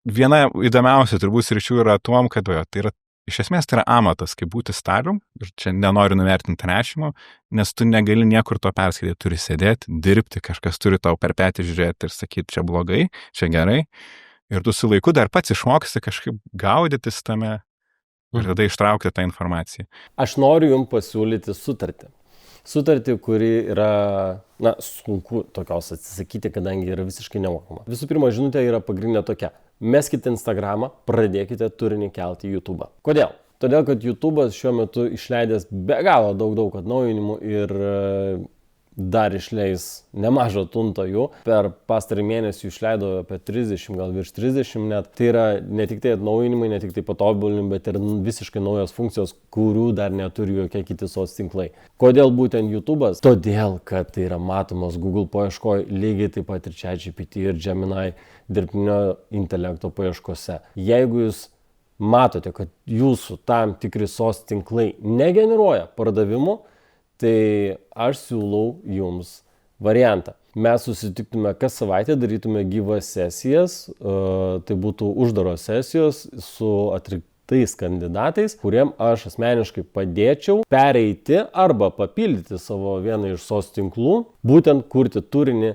viena įdomiausia turbūt sričių yra tuom, kad tai yra, iš esmės tai yra amatas, kaip būti stalium, ir čia nenoriu nuvertinti rašymo, nes tu negali niekur to perskaityti, turi sėdėti, dirbti, kažkas turi tau per petį žiūrėti ir sakyti, čia blogai, čia gerai, ir tu su laiku dar pats išmoksi kažkaip gaudytis tame ir tada ištraukti tą informaciją. Aš noriu jums pasiūlyti sutartį. Sutartį, kuri yra, sunku tokios atsisakyti, kadangi yra visiškai nemokama. Visų pirma, žinutė yra pagrindinė tokia. Meskite Instagramą, pradėkite turinį kelti į YouTube'ą. Kodėl? Todėl, kad YouTube'as šiuo metu išleidęs be galo daug atnaujinimų ir dar išleis nemažą tuntą jų. Per pastarį mėnesį išleido apie 30, gal virš 30 net. Tai yra ne tik tai atnaujinimai, ne tik tai patobulinimai, bet ir visiškai naujos funkcijos, kurių dar neturi jokie kiti tinklai. Kodėl būtent YouTube'as? Todėl, kad tai yra matomas Google paieškoje, lygiai taip pat ir ChatGPT ir Gemini dirbtinio intelekto paieškose. Jeigu jūs matote, kad jūsų tam tikri tinklai negeneruoja pardavimų, tai aš siūlau jums variantą. Mes susitiktume kas savaitę, darytume gyvas sesijas, tai būtų uždaros sesijos su atrinktais kandidatais, kuriem aš asmeniškai padėčiau pereiti arba papildyti savo vieną iš tinklų, būtent kurti turinį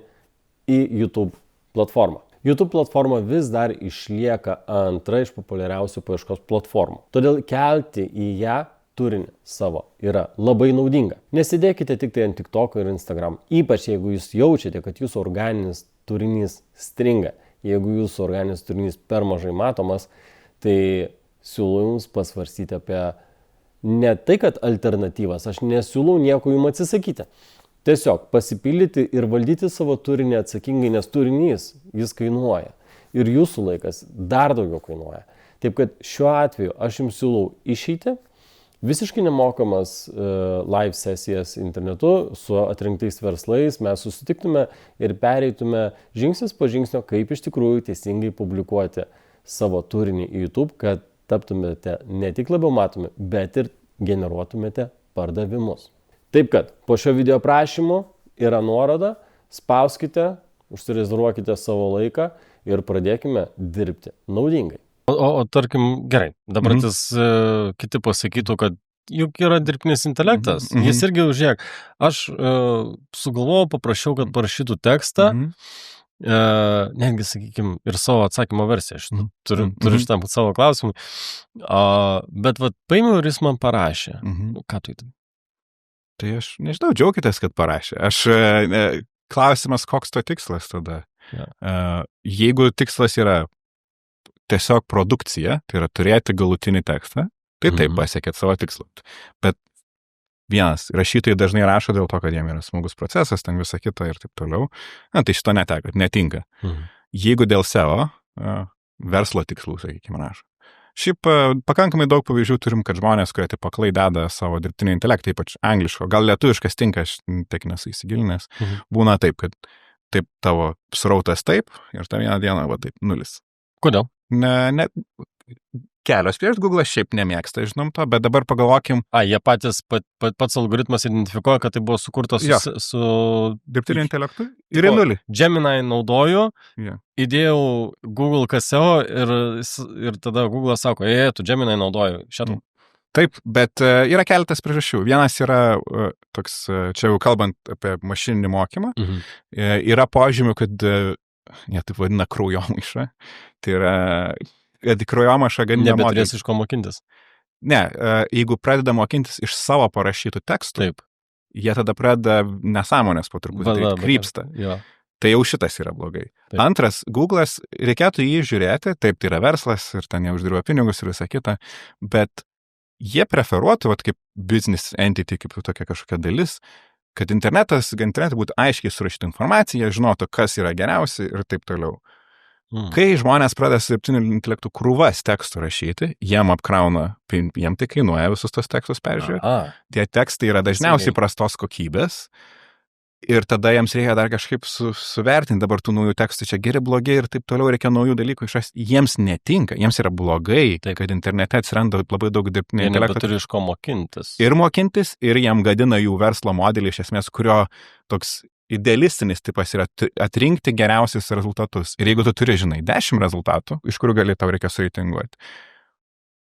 į YouTube platformą. YouTube platforma vis dar išlieka antra iš populiariausių paieškos platformų. Todėl kelti į ją turinį savo yra labai naudinga. Nesidėkite tik tai ant TikTok ir Instagram. Ypač jeigu jūs jaučiate, kad jūsų organinis turinys stringa. Jeigu jūsų organinis turinys per mažai matomas, tai siūlau jums pasvarstyti apie ne tai, kad alternatyvas. Aš nesiūlau nieko jums atsisakyti. Tiesiog pasipildyti ir valdyti savo turinį atsakingai, nes turinys jis kainuoja. Ir jūsų laikas dar daugiau kainuoja. Taip kad šiuo atveju aš jums siūlau išeiti visiškai nemokamas live sesijas internetu su atrinktais verslais. Mes susitiktume ir pereitume žingsnis po žingsnio, kaip iš tikrųjų teisingai publikuoti savo turinį į YouTube, kad taptumėte ne tik labiau matomi, bet ir generuotumėte pardavimus. Taip kad po šio video aprašymo yra nuoroda, spauskite, užsirezervuokite savo laiką ir pradėkime dirbti naudingai. O tarkim, gerai, dabar kiti pasakytų, kad juk yra dirbtinis intelektas, jis irgi žiūrėk, aš sugalvojau, paprašiau, kad parašytų tekstą, netgi, sakykime, ir savo atsakymo versiją, aš turiu šitam savo klausimui, bet paėmiau ir jis man parašė. Ką tu į tai? Tai aš nežinau, džiaukitės, kad parašė. Klausimas, koks to tikslas tada? Jeigu tikslas yra tiesiog produkcija, tai yra turėti galutinį tekstą, tai taip pasiekėt savo tikslą. Bet vienas, rašytojai dažnai rašo dėl to, kad jiem yra smagus procesas, ten visa kita ir taip toliau. Tai šito netinka. Jeigu dėl savo verslo tikslų, sakykime, rašo. Šiaip pakankamai daug pavyzdžių turim, kad žmonės, kurie taip aklai deda savo dirbtinį intelektą, ypač angliško, gal lietuviškas tinka, aš tiek nesu įsigilinęs, būna taip, kad taip tavo srautas taip ir tą vieną dieną va taip 0. Kodėl? Kelios prieš Google šiaip nemėgsta, žinom to, bet dabar pagalvokim. Jie pats algoritmas identifikuoja, kad tai buvo sukurtas su dirbtiniu intelektu ir 0. Gemini naudoju, įdėjau Google SEO ir tada Google sako, tu Gemini naudoju. Taip, bet yra keletas priežasčių. Vienas yra toks, čia jau kalbant apie mašininį mokymą, yra požymių, kad jie taip vadina kraujomaiša. Tai yra, kad kraujomaiša gan nemokė. Nebeturės iš ko mokintis. Ne, jeigu pradeda mokintis iš savo parašytų tekstų, jie tada pradeda nesąmonės po truputį, krypsta. Tai jau šitas yra blogai. Antras, Google'as, reikėtų jį žiūrėti, taip, tai yra verslas ir ten jie uždirba pinigus ir visą kitą, bet jie preferuotų, kaip business entity, kaip tokia kažkokia dalis, kad internete būtų aiškiai surašyta informacija, žinotų, kas yra geriausia ir taip toliau. Kai žmonės pradeda su dirbtiniu intelektu krūvas tekstų rašyti, jiem apkrauna, jiem tai kainuoja visus tos tekstus peržiūrėti. Tie tekstai yra dažniausiai prastos kokybės ir tada jiems reikia dar kažkaip suvertinti dabar tų naujų tekstų, čia geri, blogi ir taip toliau, reikia naujų dalykų išrasti. Jiems netinka, jiems yra blogai, kad internete atsiranda labai daug dirbtinio intelekto. Jie nebeturi iš ko mokintis. Ir mokintis, ir jiem gadina jų verslo modelį, iš esmės, kurio toks idealistinis tipas yra atrinkti geriausius rezultatus. Ir jeigu tu turi, 10 rezultatų, iš kurių gali tau reikia sureitinguoti,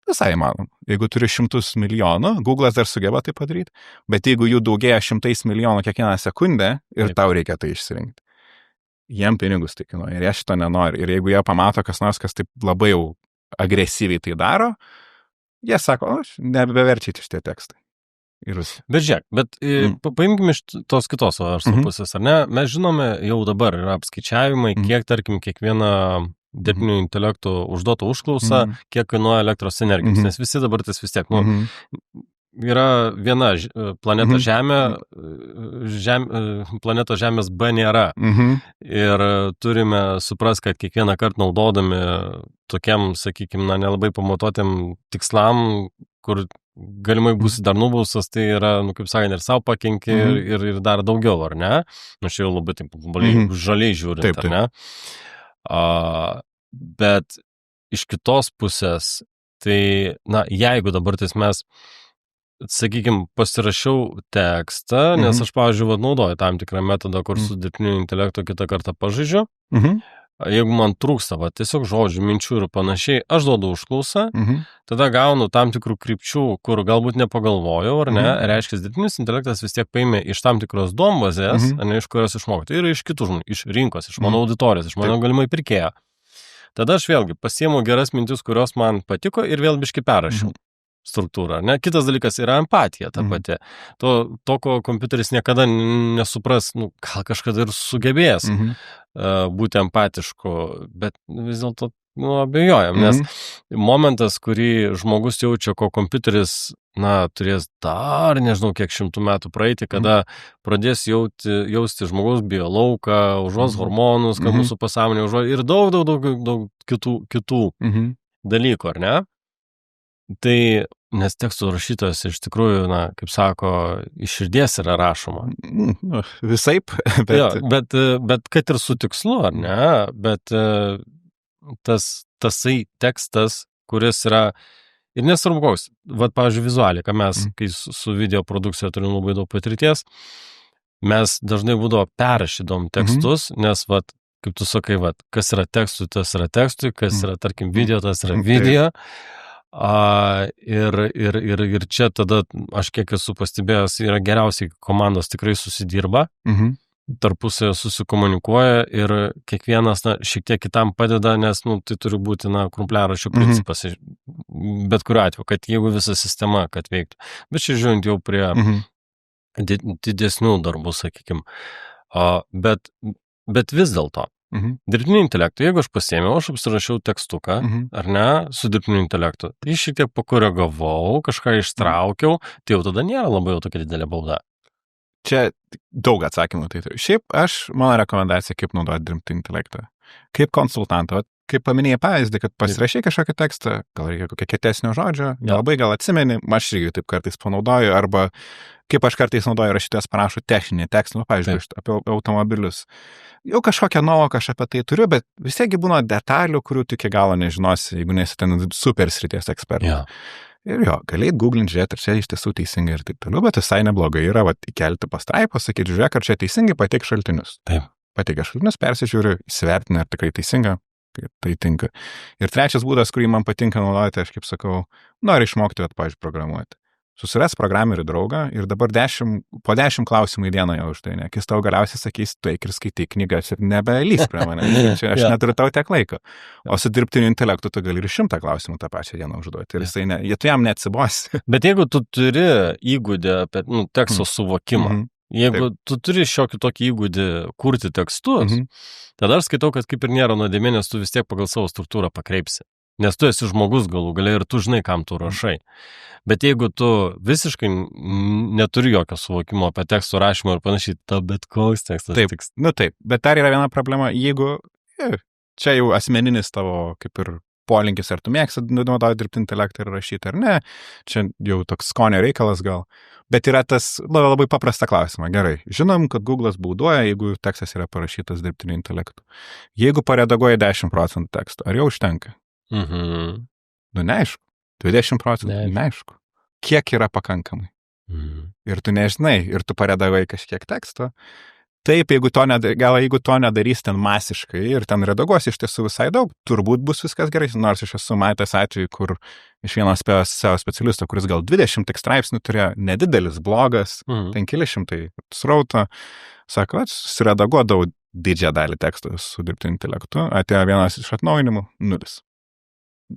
visai įmanom. Jeigu turi 100 milijonų, Google'as dar sugeba tai padaryti, bet jeigu jų daugėja 100 milijonų kiekvieną sekundę ir tau reikia tai išsirinkti, jiem pinigus tai kainuoja ir jie šito nenori. Ir jeigu jie pamato kas nors, kas taip labai jau agresyviai tai daro, jie sako, nebeverčiai šitie tekstai. Bet žiūrėk, paimkime iš tos kitos verslo pusės, ar ne? Mes žinome, jau dabar yra apskaičiavimai, kiek, tarkim, kiekviena dirbtinio intelekto užduotų užklausą, kiek kainuoja elektros energijos, nes visi dabar tas vis tiek, yra viena planeta Žemė, planetos Žemės B nėra. Ir turime suprast, kad kiekvieną kartą naudodami tokiam, sakykime, nelabai pamatuotėm tikslam, kur galimai būsi dar nubaustas, tai yra, kaip sakant, ir savo pakenki ir dar daugiau, ar ne? Čia jau labai taip žaliai žiūrint, ar ne? Bet iš kitos pusės, tai, jeigu dabar mes, sakykime, pasirašiau tekstą, nes aš, pavyzdžiui, naudoju tam tikrą metodą, kur su dirbtiniu intelektu kitą kartą pažaidžiu. Jeigu man trūksta, tiesiog žodžių, minčių ir panašiai, aš duodu užklausą, tada gaunu tam tikrų krypčių, kur galbūt nepagalvojau, ar ne, reiškia, dirbtinis intelektas vis tiek paėmė iš tam tikros duombazės, iš kurios išmokti, ir iš kitų žmonių, iš rinkos, iš mano auditorijos, iš mano galimai pirkėjo. Tada aš vėlgi pasiėmu geras mintis, kurios man patiko ir vėl biškį perrašiau struktūrą. Ne? Kitas dalykas yra empatija ta pati. To, ko kompiuteris niekada nesupras, gal kažkada ir sugebės būti empatišku, bet vis dėlto abejojam, nes momentas, kurį žmogus jaučia, ko kompiuteris turės dar nežinau kiek 100 metų praeiti, kada pradės jausti žmogaus biolauką, užuos hormonus, kad mūsų pasąmonė užuos ir daug kitų dalykų, ar ne? Tai, nes tekstų rašytojas iš tikrųjų, kaip sako, iš širdies yra rašoma. Visaip, bet kad ir su tikslu, ar ne? Bet tasai tekstas, kuris yra, ir nesvarbu koks, pavyzdžiui, vizualika, mes, kai su video produkcija turim labai daug patirties, mes dažnai būdavo perrašydom tekstus, nes, vat, kaip tu sakai, vat, kas yra tekstui, tas yra tekstui, kas yra, tarkim, video, tas yra video. Ir čia tada, aš kiek esu pastebėjęs, yra geriausiai komandos tikrai susidirba, tarpusavio susikomunikuoja ir kiekvienas šiek tiek kitam padeda, nes tai turi būti krumpliaraščio principas, bet kuriuo atveju, kad jeigu visa sistema, kad veiktų. Bet čia žiūrint jau prie didesnių darbų, sakykime. Bet vis dėlto, dirbtinio intelekto, jeigu aš pasiėmiau, aš apsirašiau tekstuką, ar ne, su dirbtiniu intelektu, tai šiek tiek pakoregavau, kažką ištraukiau, tai jau tada nėra labai jau tokia didelė bauda. Čia daug atsakymų. Tai šiaip mano rekomendacija, kaip naudoti dirbtinį intelektą. Kaip konsultantą, kaip paminėjai pavyzdį, kad pasirašai kažkokį tekstą, gal reikia kokio kietesnio žodžio, nelabai gal atsimeni, aš irgi taip kartais panaudoju, arba kaip aš kartais naudoju, rašytojas parašo techninį tekstą, pavyzdžiui, apie automobilius. Jau kažkokią nuovoką aš apie tai turiu, bet vis tiek būna detalių, kurių tu iki galo nežinosi, jeigu nesi ten super srities ekspertas. Ir galėjai googlinti, žiūrėti, ar čia iš tiesų teisingai ir taip toliau, bet visai neblogai yra įkelti pastraipą, sakyti, žiūrėk, ar čia teisingai, pateik šaltinius. Taip. Pateik šaltinius, persižiūriu, įsivertinę, ar tikrai teisinga, kaip tai tinka. Ir trečias būdas, kurį man patinka naudoti, aš kaip sakau, noriu išmokti, pavyzdžiui, programuoti. Susiras programerį draugą ir dabar po 10 klausimų į dieną jau už tai, nes jis tau galiausiai sakys, tu eik ir skaitai knygas ir nebelys prie mane, čia aš neturiu tau tiek laiko. O su dirbtiniu intelektu tu gali ir 100 klausimų tą pačią dieną užduoti ir tu jam neatsibosi. Bet jeigu tu turi įgūdį apie teksto suvokimą, jeigu tu turi šiokį tokį įgūdį kurti tekstus, tada aš skaitau, kad kaip ir nėra nuodėmė, nes tu vis tiek pagal savo struktūrą pakreipsi. Nes tu esi žmogus galų galiai ir tu žinai, kam tu rašai. Bet jeigu tu visiškai neturi jokio suvokimo apie teksto rašymą ir panašiai, ta bet koks tekstas. Taip, taip, bet dar yra viena problema, jeigu čia jau asmeninis tavo kaip ir polinkis, ar tu mėgsi naudoti dirbtinį intelektą ir rašyti, ar ne, čia jau toks skonio reikalas gal. Bet yra tas labai paprasta klausimą. Gerai, žinom, kad Google'as bauduoja, jeigu tekstas yra parašytas dirbtiniu intelektu. Jeigu paredaguoji 10% teksto, ar jau užtenka? Neaišku. 20%, neaišku. Kiek yra pakankamai? Ir tu nežinai, ir tu paredagavai kažkiek teksto. Taip, jeigu to nedarys ten masiškai ir ten redaguos iš tiesų visai daug, turbūt bus viskas gerai, nors aš esu matęs atvejį, kur iš vieno SEO specialisto, kuris gal 20 tik straipsnių turėjo, nedidelis blogas, ten keli šimtai srauto, sako, susiredaguodavau didžiąją dalį teksto su dirbtiniu intelektu, atėjo vienas iš atnaujinimų, 0.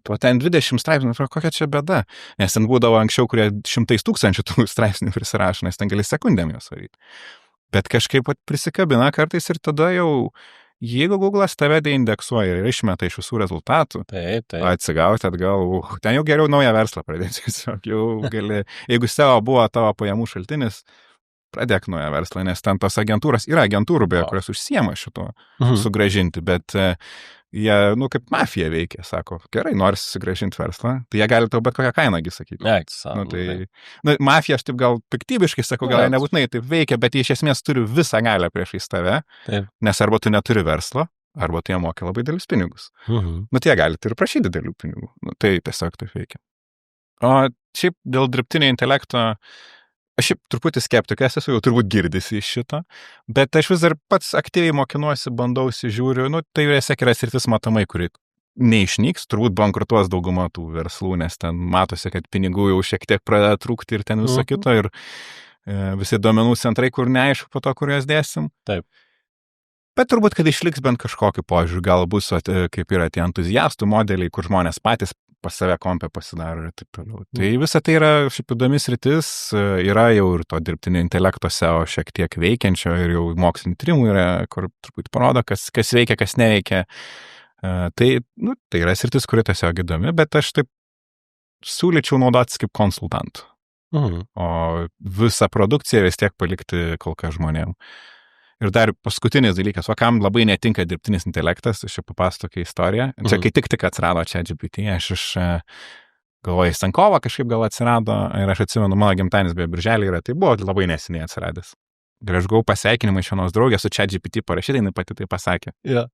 O ten 20 straipsnių, kokia čia bėda, nes ten būdavo anksčiau, kurie 100 000 tų straipsnių prisirašo, nes ten gali sekundėm juos varyti. Bet kažkaip prisikabina kartais ir tada jau, jeigu Google'as tave deindeksuoja ir išmeta iš visų rezultatų, atsigauti atgal, ten jau geriau naują verslą pradėti. Jau gali, jeigu SEO buvo tavo pajamų šaltinis, pradėk naują verslą, nes ten tos agentūros, yra agentūrų beje, kurios užsiema šito sugrąžinti, bet jie, kaip mafija veikia, sako, gerai, nori susigrąžinti verslą, tai jie gali tau bet kokią kainą sakyti. Mafija, aš taip gal piktybiškai sakau, gal nebūtinai taip veikia, bet jie iš esmės turi visą galią priešais tave, nes arba tu neturi verslo, arba tu jie mokia labai didelius pinigus. Tai jie gali ir prašyti didelių pinigų. Tai tiesiog taip veikia. O šiaip dėl dirbtinio intelekto, aš šiaip truputį skeptikas esu, jau turbūt girdisi iš šito, bet aš vis dar pats aktyviai mokinuosi, bandausi, žiūriu, tai tiesiog yra sritis matomai, kuri neišnyks, turbūt bankrutuos dauguma tų verslų, nes ten matosi, kad pinigų jau šiek tiek pradeda trūkti ir ten viso kito, ir visi duomenų centrai, kur neaišku po to, kur jas dėsim. Taip. Bet turbūt, kad išliks bent kažkokį požiūrį, gal bus, kaip yra tie entuziastų modeliai, kur žmonės patys pas save kompę pasidaro ir taip toliau. Tai visa tai yra šiaip įdomi sritis, yra jau ir to dirbtinio intelekto SEO šiek tiek veikiančio ir jau mokslinį tyrimų yra, kur truputį parodo, kas veikia, kas neveikia. Tai yra sritis, kuri tiesiog įdomi, bet aš taip siūlyčiau naudotis kaip konsultantų. O visą produkciją vis tiek palikti kol kas žmonėm. Ir dar paskutinis dalykas, kam labai netinka dirbtinis intelektas, aš čia papasakosiu tokią istoriją. Čia kai tik atsirado ChatGPT, aš galvoju, Stankovo kažkaip gal atsirado, ir aš atsimenu, mano gimtadienis beje birželį yra, tai buvo labai neseniai atsiradęs. Ir aš gavau pasveikinimą iš vienos draugės su ChatGPT parašyta, jinai pati tai pasakė. Ir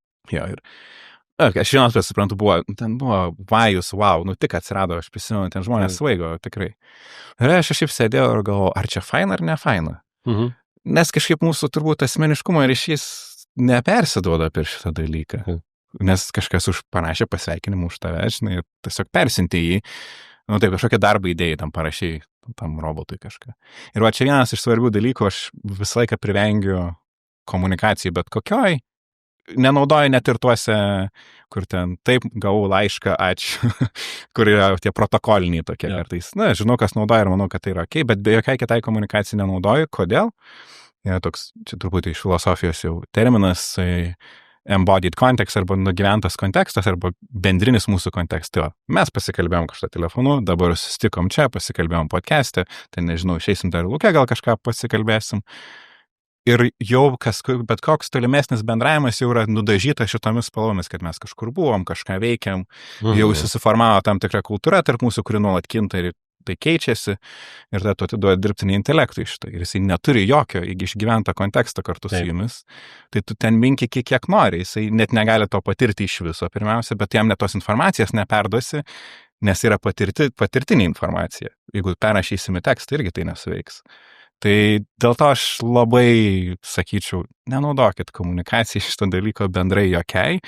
aš vienos suprantu, ten buvo vajus, wow, tik atsirado, aš prisimenu, ten žmonės svaigo, tikrai. Ir aš šiaip sėdėjau ir galvoju, ar čia faina ar ne faina. Nes kažkaip mūsų turbūt asmeniškumo ryšys nepersiduoda per šitą dalyką. Nes kažkas parašė pasveikinimą už tave, žinai, ir tiesiog persinti jį. Nu taip, kažkokią darbą idėją tam parašiai, tam robotui kažką. Ir va čia vienas iš svarbių dalykų, aš visą laiką privengiu komunikacijai, bet kokioj, nenaudoju net ir tuose, kur ten taip gavau laišką, ačiū, kur yra tie protokoliniai tokie kartais. Na, žinau, kas naudoja ir manau, kad tai yra ok, bet be jokiai kitai komunikacijai nenaudoju. Kodėl? Yra toks, čia truputį iš filosofijos jau terminas, embodied context arba nugyventas kontekstas arba bendrinis mūsų kontekstas. Mes pasikalbėjom kažką telefonu, dabar susitikom čia, pasikalbėjom podcast'e, tai nežinau, išeisim dar lauke, gal kažką pasikalbėsim. Ir jau bet koks tolimesnis bendravimas jau yra nudažytas šitomis spalvomis, kad mes kažkur buvom, kažką veikiam, jau susiformavo tam tikra kultūra tarp mūsų, kuri nuolat kinta ir tai keičiasi ir tada tu atiduoji dirbtinį intelektą iš tai. Ir jisai neturi jokio išgyventą kontekstą kartu su jumis. Tai tu ten minki kiek nori, jisai net negali to patirti iš viso pirmiausia, bet jam net tos informacijos neperduosi, nes yra patirtinė informacija. Jeigu perrašysime tekstą, irgi tai nesuveiks. Tai dėl to aš labai sakyčiau, nenaudokit komunikacijai šitą dalyko bendrai jokiai.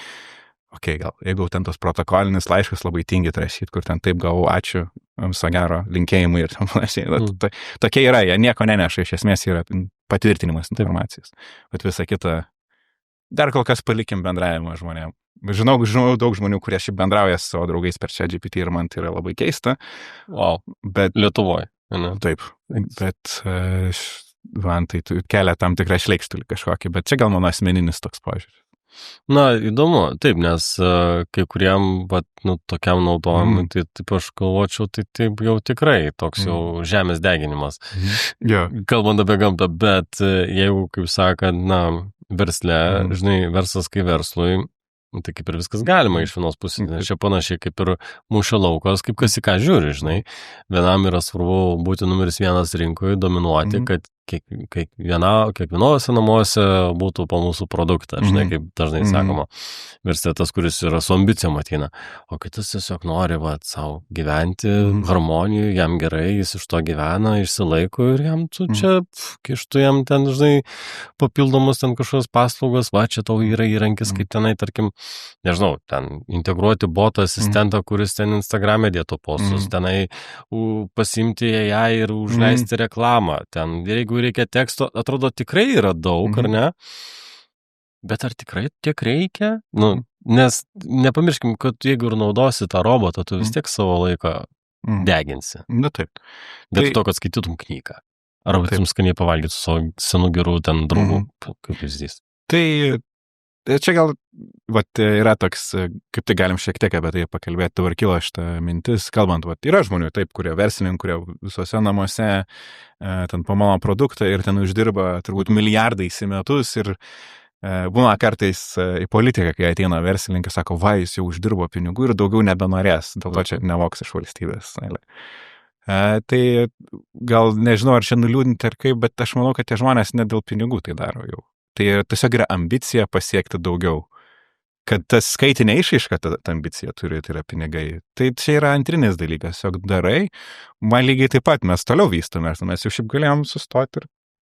Ok, gal, jeigu ten tos protokolinis laiškas labai tingit rašyti, kur ten taip gavau, ačiū, viso gero, linkėjimai ir tam panašiai. Tokie yra, jie nieko neneša, iš esmės yra patvirtinimas informacijos. Bet visa kita, dar kol kas palikim bendravimą žmonėm. Žinau daug žmonių, kurie šiaip bendrauja su savo draugais per ChatGPT ir man tai yra labai keista. Wow, bet Lietuvoje. Ne? Taip, bet man tai kelia tam tikrą šleikštulį kažkokį, bet čia gal mano asmeninis toks požiūris. Na, įdomu, taip, nes kai kuriem, tokiam naudojimui, tai taip aš galvočiau, tai taip jau tikrai toks jau žemės deginimas. Kalbant apie gamtą, bet jeigu, kaip sakant, versle, žinai, verslas kai verslui, tai kaip ir viskas galima iš vienos pusės, nes čia panašiai kaip ir mūšio laukas, kaip kas į ką žiūri, žinai. Vienam yra svarbu būti numeris vienas rinkoje, dominuoti, kad kiekvienose namuose būtų po mūsų produktą, žinai, kaip dažnai sakoma, verslas, kuris yra su ambicijom ateina, o kitas tiesiog nori savo gyventi harmonijoje, jam gerai, jis iš to gyvena, išsilaiko ir jam tu čia kištų jam ten, žinai, papildomus ten kažkokios paslaugos, čia tau yra įrankis, kaip tenai, tarkim, nežinau, ten integruoti botą asistentą, kuris ten Instagram'e dėtų postus, tenai pasimti ją ir užleisti reklamą, ten, jeigu reikia teksto, atrodo tikrai yra daug, ar ne? Bet ar tikrai tiek reikia? Nes nepamirškim, kad jeigu ir naudosi tą robotą, tu vis tiek savo laiką deginsi. Na taip. Bet to, kad skaitytum knygą. Arba tu skaniai pavalgytum su savo senu geru ten draugu, kaip pavyzdys. Tai čia gal yra toks, kaip tai galim šiek tiek apie tai pakalbėti, dabar kilo šitą mintis, kalbant, yra žmonių taip, kurie verslininkai, kurie visose namuose ten pamalo produktą ir ten uždirba turbūt milijardais į metus ir būna kartais į politiką, kai ateina verslininkai, sako, jis jau uždirbo pinigų ir daugiau nebenorės, dėl to čia nevoks iš valstybės. Tai gal nežinau, ar čia nuliūdinti ar kaip, bet aš manau, kad tie žmonės ne dėl pinigų tai daro jau. Tai tiesiog yra ambicija pasiekti daugiau. Kad tas skaitinė išaiška, ta ambicija turi, tai yra pinigai. Tai čia yra antrinis dalykas, tiesiog darai. Man lygiai taip pat mes toliau vystome, mes jau šiaip galėjom sustoti ir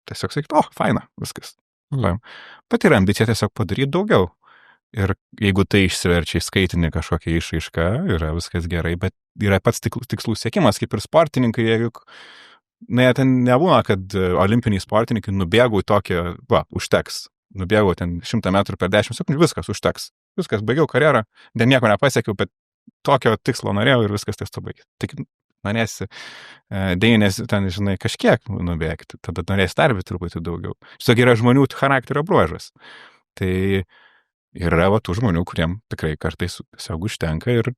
tiesiog sakyti, faina, viskas. Bet yra ambicija tiesiog padaryti daugiau. Ir jeigu tai išsiverčia į skaitinį kažkokią išaišką, yra viskas gerai, bet yra pats tikslų siekimas, kaip ir sportininkai, jeigu ten nebūna, kad olimpiniai sportininkai nubėgau tokią, užteks. Nubėgau ten 100 metrų per 10 sekundžių, viskas užteks. Viskas, baigiau karjerą, dar nieko nepasiekiau, bet tokio tikslo norėjau ir viskas ties to baigė. Tik norėsi, dėjinės ten, žinai, kažkiek nubėgti, tada norėsi dar truputį daugiau. Tiesiog yra žmonių charakterio bruožas. Tai yra tų žmonių, kuriem tikrai kartais tiesiog užtenka ir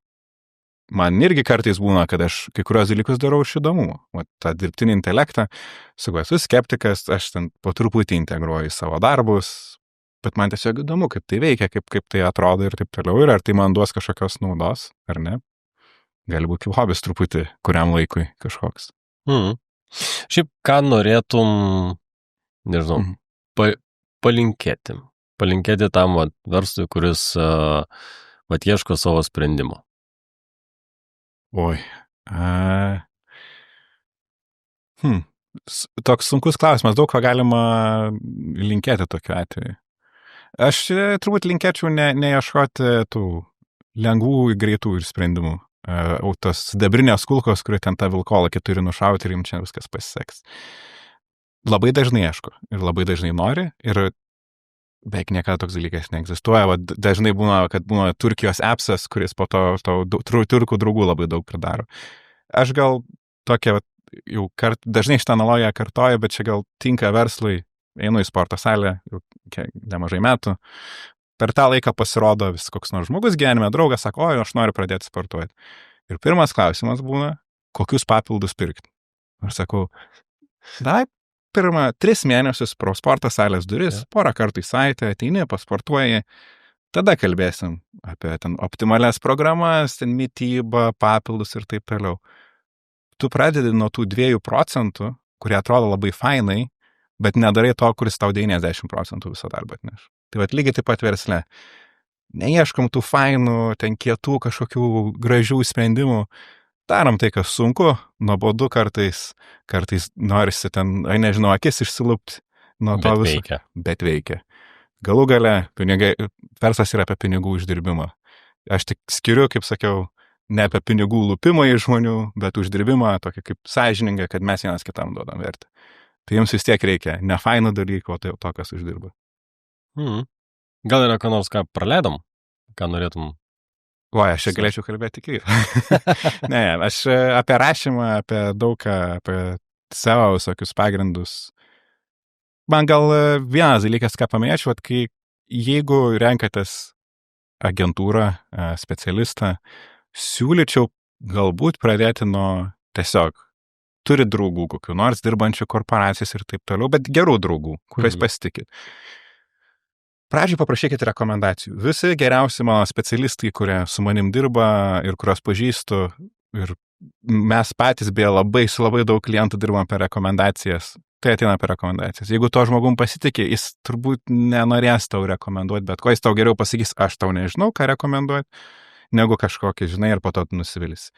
man irgi kartais būna, kad aš kai kurios dalykus darau iš įdomumo. Ta dirbtinį intelektą, esu skeptikas, aš ten po truputį integruoju į savo darbus, bet man tiesiog įdomu, kaip tai veikia, kaip tai atrodo ir taip toliau, ir ar tai man duos kažkokios naudos, ar ne. Gali būti kaip hobis truputį, kuriam laikui kažkoks. Šiaip, ką norėtum, nežinau, palinkėti. Palinkėti tam verslui, kuris ieško savo sprendimo. Oi. Toks sunkus klausimas, daug ko galima linkėti tokiu atveju. Aš turbūt linkėčiau neieškoti tų lengvų, greitų ir sprendimų. Tos sidabrinės kulkos, kurie ten tą vilkolakį turi nušauti ir jums čia viskas pasiseks. Labai dažnai ieško ir labai dažnai nori ir beveik niekada toks dalykas neegzistuoja. Va, dažnai būna, kad būna Turkijos appsas, kuris po to turkų draugų labai daug pridaro. Aš gal tokia, jau dažnai šitą analogiją kartoju, bet čia gal tinka verslui. Einu į sporto salę jau nemažai metų. Per tą laiką pasirodo vis koks nors žmogus gyvenime, draugas sako, oi, aš noriu pradėti sportuoti. Ir pirmas klausimas būna, kokius papildus pirkti. Aš sakau, pirmą 3 mėnesius pro sporto salės duris, porą kartų į savaitę, ateini, pasportuoji, tada kalbėsim apie ten optimalias programas, ten mitybą, papildus ir taip toliau. Tu pradedi nuo tų 2%, kurie atrodo labai fainai, bet nedarai to, kuris tau 90% viso darbo atneš. Tai vat lygiai taip pat versle. Neieškom tų fainų, ten kietų kažkokių gražių sprendimų. Darom tai, kas sunku, nuobodu kartais norisi ten, nežinau, akis išsilupti nuo to viso. Bet veikia. Galų gale, verslas yra apie pinigų uždirbimą. Aš tik skiriu, kaip sakiau, ne apie pinigų lupimą iš žmonių, bet uždirbimą tokį kaip sąžiningą, kad mes vienas kitam duodam vertę. Tai jums vis tiek reikia ne fainų dalykų, o tai to, kas uždirba. Gal yra ką nors, ką praleidom? Ką norėtum? Aš čia galėčiau kalbėti iki. Ne, aš apie rašymą, apie daugą, apie savo visokius pagrindus. Man gal vienas dalykas, ką paminėčiau, kai jeigu renkatės agentūrą, specialistą, siūlyčiau galbūt pradėti nuo tiesiog turi draugų kokių nors dirbančių korporacijas ir taip toliau, bet gerų draugų, kuriais pasitikit. Pradžiai paprašykite rekomendacijų. Visi geriausi mano specialistai, kurie su manim dirba ir kurios pažįstu, ir mes patys beje su labai daug klientų dirbam per rekomendacijas. Tai ateina per rekomendacijas. Jeigu to žmogum pasitikė, jis turbūt nenorės tau rekomenduoti, bet ko jis tau geriau pasakys, aš tau nežinau, ką rekomenduoti, negu kažkokį, žinai, ir po to nusivylis.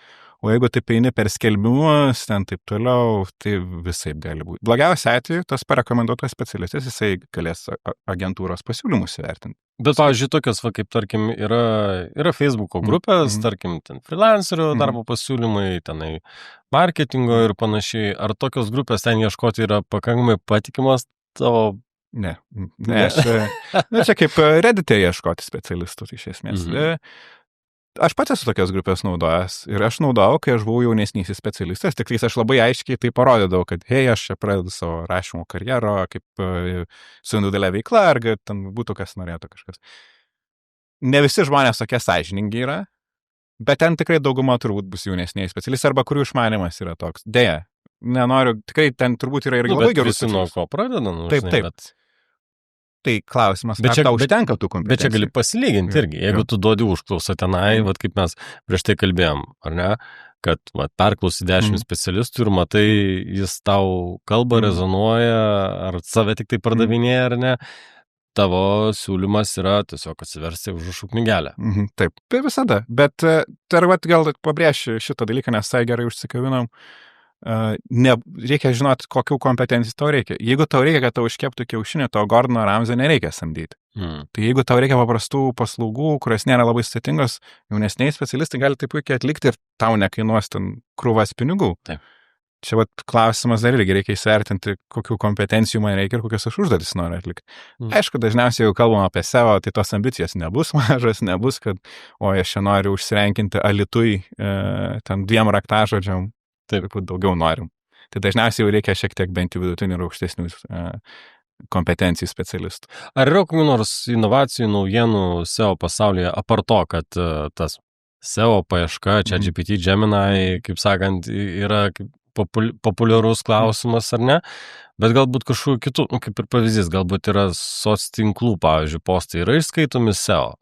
O jeigu taip eini per skelbimus, ten taip toliau, tai visaip gali būti. Blogiausia atveju, tas parekomenduotas specialistas, jisai galės agentūros pasiūlymus įvertinti. Bet, pavyzdžiui, tokios, kaip, tarkim, yra Facebook'o grupės, tarkim, ten freelancerių darbo pasiūlymai, tenai marketingo ir panašiai. Ar tokios grupės ten ieškoti yra pakankamai patikimas tavo? Ne. Čia kaip Reddit'e ieškoti specialistų, tai iš esmės. Aš pats esu tokias grupės naudojęs ir aš naudojau, kai aš buvau jaunesnysis specialistas, tik aš labai aiškiai tai parodydavau, kad hei, aš čia pradedu savo rašymo karjerą, kaip su individualia veikla, ar ten būtų kas norėtų kažkas. Ne visi žmonės tokie sąžiningi yra, bet ten tikrai dauguma turbūt bus jaunesniai specialistai, arba kurių išmanimas yra toks. Deja, nenoriu, tikrai ten turbūt yra ir labai gerų specialistų. Bet visi nuo ko pradeda, Taip. Tai klausimas, ar tau užtenka tų kompetencijų? Bet čia gali pasilyginti irgi. Jeigu tu duodi užklausą tenai, kaip mes prieš tai kalbėjom, ar ne, kad perklausi 10 specialistų ir matai, jis tau kalba, rezonuoja, ar save tik tai pardavinėja, ar ne, tavo siūlymas yra tiesiog atsiversti užrašų knygelę. Taip, visada. Bet gal pabrėšiu šitą dalyką, nes tai gerai užsikavinom. Reikia žinoti, kokių kompetencijų tau reikia. Jeigu tau reikia, kad tau iškeptų kiaušinį, tau Gordono Ramsay nereikia samdyti. Tai jeigu tau reikia paprastų paslaugų, kurios nėra labai sudėtingos, jaunesniai specialistai gali tai puikiai atlikti ir tau nekainuos ten krūvas pinigų. Taip. Čia klausimas dar irgi reikia įsivertinti, kokių kompetencijų man reikia ir kokias aš užduotis noriu atlikti. Aišku, dažniausiai, jeigu kalbam apie SEO, tai tos ambicijos nebus mažas, nebus, kad aš čia noriu užsirenkinti Alytuj ten 2 raktažodžiam. Taip, daugiau norim. Tai dažniausiai jau reikia šiek tiek bent jau vidutinių ir aukštesnių kompetencijų specialistų. Ar yra kokių nors inovacijų, naujienų SEO pasaulyje, apart to, kad tas SEO paieška, ChatGPT, Gemini, kaip sakant, yra populiarus klausimas, ar ne? Bet galbūt kažkokių kitų, kaip ir pavyzdys, galbūt yra soctinklų, pavyzdžiui, postai yra išskaitomi SEO.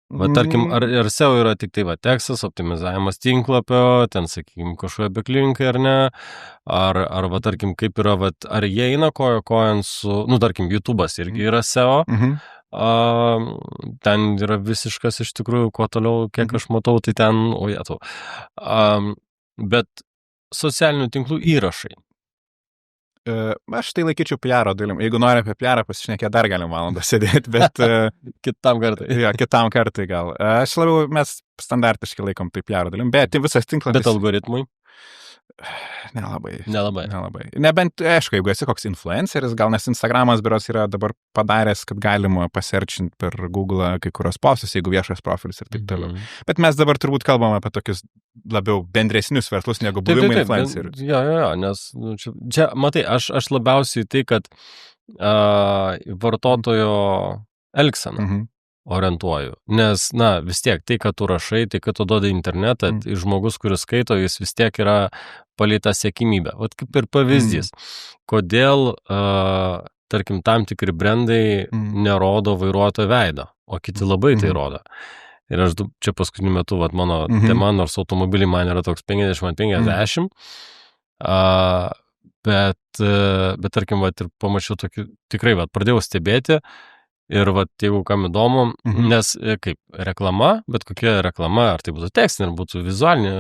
Tarkim, ar SEO yra tik tai tekstas, optimizavimas tinklapio, ten, sakykime, kažkokie backlinkai ar ne, ar tarkim, kaip yra, ar jie eina kojant su, tarkim, YouTube'as irgi yra SEO, ten yra visiškas iš tikrųjų, kuo toliau, kiek aš matau, tai ten, bet socialinių tinklų įrašai. Aš tai laikyčiau PR dalim. Jeigu nori apie PR pasišnekėti, dar galim valandą sėdėti, bet Kitam kartui. jo, kitam kartui gal. Aš labiau, mes standartiškai laikom tai PR dalim, bet tai visas tinklas. Bet algoritmui? Nelabai. Nebent, aišku, jeigu esi koks influenceris, gal nes Instagramas biuros yra dabar padaręs, kad galima paserčinti per Google kai kurios postus, jeigu viešas profilis ir taip toliau. Bet mes dabar turbūt kalbam apie tokius labiau bendresnius verslus negu buvimą influencerių. Jo, nes čia, matai, aš labiausiai tai, kad vartotojo elgseną orientuoju. Nes, vis tiek, tai, kad tu rašai, tai, kad tu duodi internetą, žmogus, kuris skaito, jis vis tiek yra palyta sėkimybė. Vat kaip ir pavyzdys. Kodėl, tarkim, tam tikri brandai nerodo vairuotojo veidą, o kiti labai tai rodo. Ir aš čia paskutiniu metu, mano tema, nors automobiliai man yra toks 50-50, bet tarkim, ir pamačiau tokį, tikrai, pradėjau stebėti. Ir jeigu kam įdomu, nes kaip reklama, bet kokia reklama, ar tai būtų tekstinė, ar būtų vizualinė,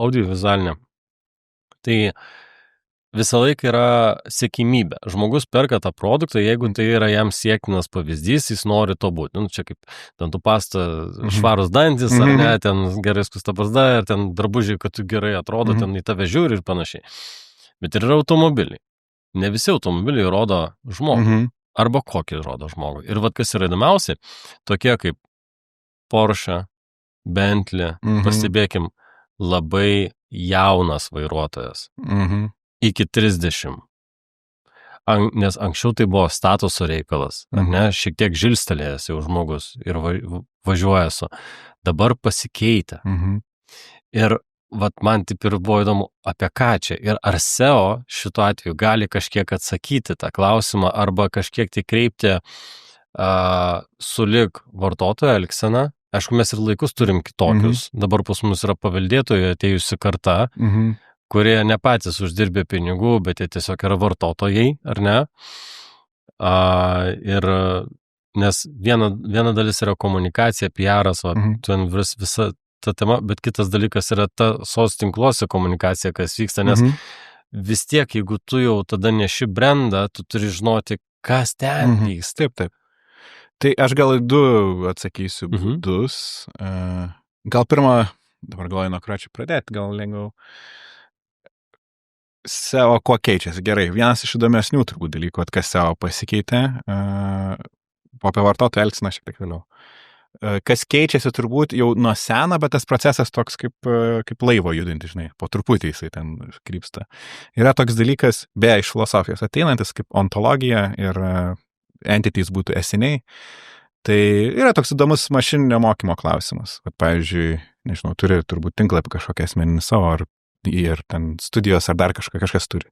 audiovizualinė, tai visą laiką yra sėkmybė. Žmogus perka tą produktą, jeigu tai yra jam siektinas pavyzdys, jis nori to būti. Čia kaip dantų pasta, švarus dantis, ar ne, ten gerai skusta barzda, ar ten drabužiai, kad tu gerai atrodo, ten į tave žiūri ir panašiai. Bet ir yra automobiliai. Ne visi automobiliai rodo žmogų. Arba kokį rodo žmogų. Ir kas yra įdomiausia, tokie kaip Porsche, Bentley, pastebėkim, labai jaunas vairuotojas. Iki 30. Nes anksčiau tai buvo statuso reikalas, ne, šiek tiek žilstelėjęs jau žmogus ir važiuoja su. Dabar pasikeitė. Ir man taip ir buvo įdomu, apie ką čia. Ir ar SEO šituo atveju gali kažkiek atsakyti tą klausimą arba kažkiek tai kreipti sulig vartotojo elgseną. Aišku, mes ir laikus turim kitokius. Dabar pas mus yra paveldėtojai atėjusi karta, kurie ne patys uždirbė pinigų, bet jie tiesiog yra vartotojai, ar ne? Ir nes viena dalis yra komunikacija, PR-as, ten visa ta tema, bet kitas dalykas yra ta tinkluose komunikacija, kas vyksta, nes vis tiek, jeigu tu jau tada neši brandą, tu turi žinoti, kas ten vyksta. Taip. Tai aš gal 2 atsakysiu būdus. Gal pirmą, dabar galvoju, nuo kurio čia pradėti, gal lengviau. SEO kuo keičiasi? Gerai, vienas iš įdomesnių turbūt dalykų, kas SEO pasikeitė, apie vartotojų elgseną šiek tiek vėliau. Kas keičiasi turbūt jau nuo sena, bet tas procesas toks kaip laivo judinti, žinai, po truputį jisai ten krypsta. Yra toks dalykas, beje, iš filosofijos ateinantis, kaip ontologija ir entities būtų esiniai. Tai yra toks įdomus mašininio mokymo klausimas. Kad, pavyzdžiui, nežinau, turi turbūt tinklapį kažkokią asmeninį savo, ir ten studijos ar dar kažkas turi.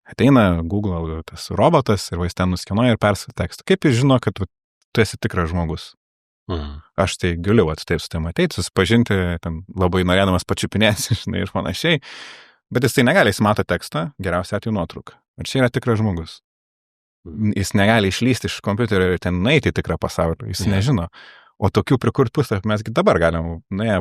Ateina Google tas robotas ir jis ten nuskenuoja ir perskaito tekstą. Kaip jis žino, kad tu esi tikras žmogus? Aš tai galiu taip su tavim ateiti, susipažinti, ten labai norėdamas pačiupinėti, žinai, ir panašiai, bet jis tai negali, jis mato tekstą, geriausia atveju nuotrauką. Ir čia yra tikras žmogus. Jis negali išlysti iš kompiuterio ir ten nueiti į tikrą pasaulį, jis nežino. O tokių prikurt puslapį mes dabar galim,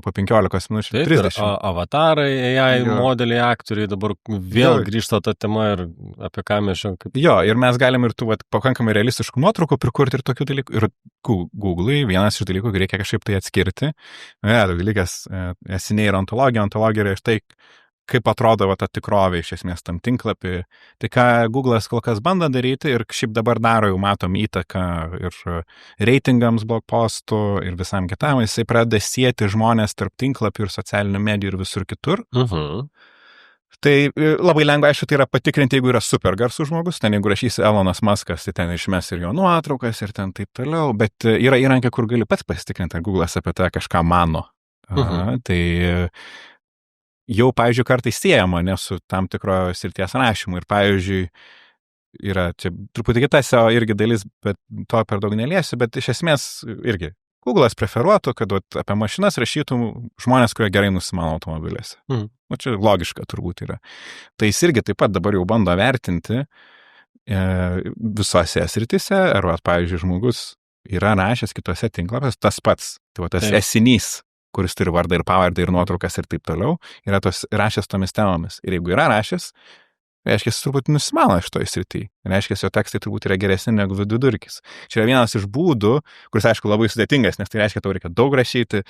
po 15 minučių, 30. Avatarai, AI modeliai, aktoriai, dabar vėl grįžta ta tema ir apie ką mes šiandien. Jo, ir mes galim ir tų pakankamai realistiškų nuotraukų prikurti ir tokių dalykų. Ir Google'ui vienas iš dalykų, reikia kažkaip tai atskirti. Dalykas, esiniai ir ontologija yra iš tai, kaip atrodo ta tikrovė iš esmės tam tinklapį. Tai ką Google'as kol kas bando daryti ir šiaip dabar daro, jau matom įtaką ir reitingams blogpostų ir visam kitam, jisai pradeda sieti žmonės tarp tinklapių ir socialinių medijų ir visur kitur. Tai labai lengva, aišku, tai yra patikrinti, jeigu yra super garsų žmogus, ten jeigu rašys Elonas Muskas, tai ten išmes ir jo nuotraukas ir ten taip toliau, bet yra įrankiai, kur gali pats pasitikrinti, ar Google'as apie tai kažką mano. Tai jau, pavyzdžiui, kartais siejama, ne su tam tikro srities rašymu. Ir, pavyzdžiui, yra čia truputį kita SEO irgi dalis, bet to per daug neliesiu, bet iš esmės irgi Google'as preferuotų, kad apie mašinas rašytų žmonės, kurie gerai nusimano automobiliuose. Čia logiška turbūt yra. Tai jis irgi taip pat dabar jau bando vertinti visose srityse, ar, pavyzdžiui, žmogus yra rašęs kitose tinklapiuose tas pats, tai tas esinys, kuris turi vardą ir pavardę ir nuotraukas ir taip toliau, yra rašęs tomis temomis. Ir jeigu yra rašęs, reiškia, jis turbūt nusimano iš to įsrity. Reiškia, jo tekstai turbūt yra geresni negu vidurkis. Čia yra vienas iš būdų, kuris, aišku, labai sudėtingas, nes tai reiškia, tau reikia daug rašyti.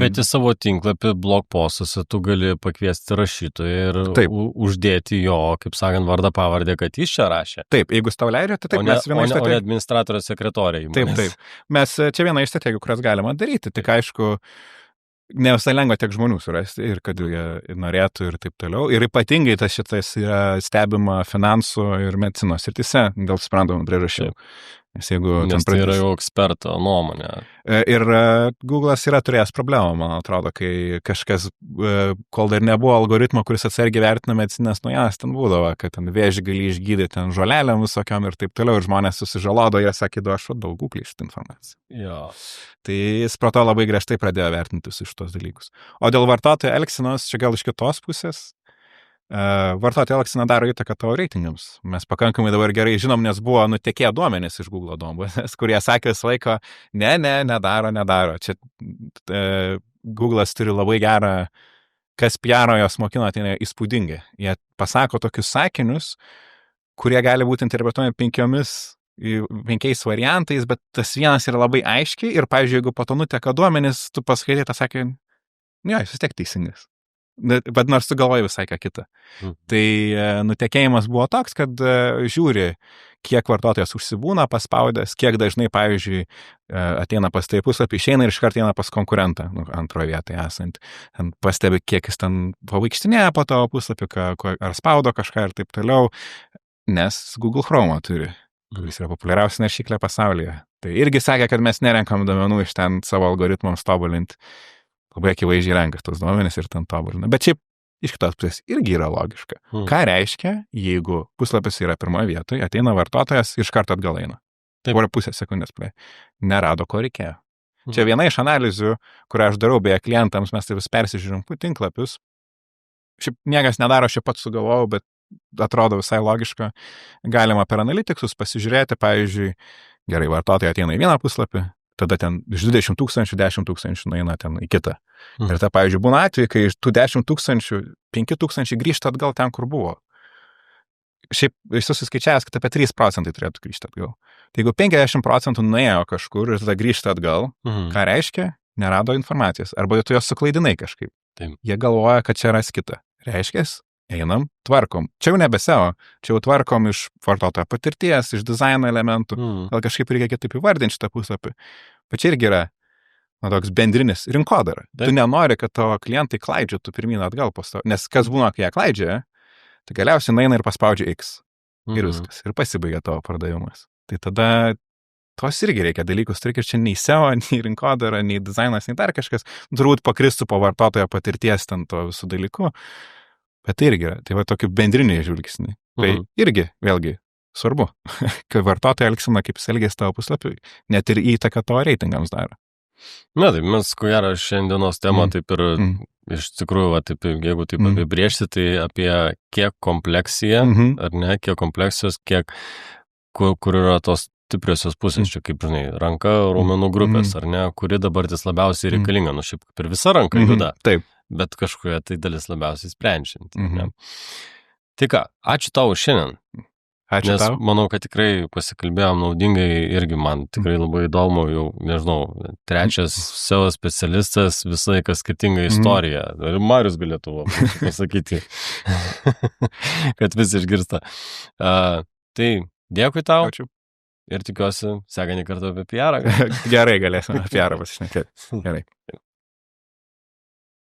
Bet į savo tinklapį blog postuose tu gali pakviesti rašytoją ir uždėti jo, kaip sakant, vardą pavardę, kad jis čia rašė. Taip, jeigu tau leidžia, tai taip, mes viena iš strategijų. O ne administratorius sekretoriai. Taip. Mes čia viena iš strategijų, kurias galima daryti. Tik aišku, ne visai lengva tiek žmonių surasti ir kad jie norėtų ir taip toliau. Ir ypatingai tas šitas yra stebima finansų ir medicinos srityse dėl suprantamų priežasčių. Nes tai yra jau eksperto nuomonė. Ir Google'as yra turėjęs problemą, man atrodo, kai kažkas, kol dar nebuvo algoritmo, kuris atsargiai vertina medicinės naujienas, ten būdavo, kad ten vėžį gali išgydyti ten žolelėm visokiam ir taip toliau, ir žmonės susižalodo, jie sakydavo, aš daug Google šitą informaciją. Jo. Tai jis pro to labai griežtai pradėjo vertinti šitos dalykus. O dėl vartotojų elgsenos, čia gal iš kitos pusės, vartotojų elgsena daro įtaką tavo reitingams. Mes pakankamai dabar gerai žinom, nes buvo nutekėję duomenys iš Google duomenys, kurie sakė visą laiką, nedaro. Čia Google'as turi labai gerą, kas PR jos mokino, tai įspūdingai. Jie pasako tokius sakinius, kurie gali būti interpretuojami 5 variantais, bet tas vienas yra labai aiškiai ir, pavyzdžiui, jeigu po to nuteka duomenys, tu paskaitai tą sakinį, jis vis tiek teisingas. Bet nors tu galvoji visai ką kitą. Tai nutekėjimas buvo toks, kad žiūri, kiek vartotojas užsibūna paspaudęs, kiek dažnai, pavyzdžiui, ateina pas tai puslapį, išeina ir iškart eina pas konkurentą, antroje vietoje esant. Pastebi, kiek jis ten pavaikštinėja po tavo puslapį, ar spaudo kažką ir taip toliau, nes Google Chrome turi, kuris yra populiariausia naršyklė pasaulyje. Tai irgi sakė, kad mes nerenkam duomenų iš ten savo algoritmams tobulinti. Labai akivaizdžiai renkas tos duomenys ir ten tobulina. Bet šiaip iš kitos pusės irgi yra logiška. Ką reiškia, jeigu puslapis yra pirmoje vietoje, ateina vartotojas iš karto atgal eina. Taip. Pusę sekundės praėjo. Nerado, ko reikėjo. Čia viena iš analizių, kurią aš darau beje klientams, mes tai vis persižiūrim tinklapius. Šiaip niekas nedaro, aš pats sugalvojau, bet atrodo visai logiška. Galima per analitikus pasižiūrėti, pavyzdžiui, gerai, vartotojai ateina į vieną puslapį, tada ten iš 20 000, 10 000 nueina ten į kitą. Ir ta, pavyzdžiui, būna atveju, kai iš tų 10 000, 5 000 grįžta atgal ten, kur buvo. Šiaip esu suskaičiavęs, kad apie 3% turėtų grįžti atgal. Tai jeigu 50% nuėjo kažkur ir tada grįžta atgal, ką reiškia? Nerado informacijos. Arba tu jos suklaidinai kažkaip. Taip. Jie galvoja, kad čia ras kita. Reiškia, einam, tvarkom. Čia jau nebe SEO, čia jau tvarkom iš vartotojo patirties, iš dizaino elementų. Gal kažkaip reikia kitaip įvardinti šitą puslapį. Bet čia irgi yra toks bendrinis rinkodara. Tu nenori, kad tavo klientai klaidžiotų pirmyn atgal pas tavo. Nes kas būna, kai jie klaidžia, tai galiausiai nueina ir paspaudžia X. Ir viskas. Ir pasibaigia tavo pardavimas. Tai tada tos irgi reikia dalykus. Tai reikia čia nei SEO, nei rinkodara, nei dizainas, nei dar kažkas. Turbūt pakristų po vartotojo patirties ten to visų dalykų. Bet tai irgi yra. Tai va tokių bendriniai žvilgsniai. Tai irgi, vėlgi, svarbu, kad vartotojai elgsena, kaip jis elgės tavo puslapį, net ir įtaką tavo reitingams daro. Na, tai mes, ko gero, šiandienos temą taip ir iš tikrųjų, taip, jeigu taip apibrėžti, tai apie kiek kompleksija, ar ne, kiek kompleksijos, kur yra tos stipriosios pusės, čia kaip, žinai, ranka, raumenų grupės, ar ne, kuri dabar tis labiausiai reikalinga, nu šiaip per visą ranką juda. Taip. Bet kažkoje tai dalis labiausiai sprendžianti. Tai ką, ačiū tau šiandien. Ačiū tau. Manau, kad tikrai pasikalbėjom naudingai, irgi man tikrai labai įdomu, jau, nežinau, trečias SEO specialistas, visai kas skirtinga istorija. Ir Marius galėtų pasakyti, kad visi išgirsta. Tai dėkui tau. Ačiū. Ir tikiuosi, sekantį kartą apie PR-ą. Gerai, galėsime apie PR-ą pasišnekėti. Gerai.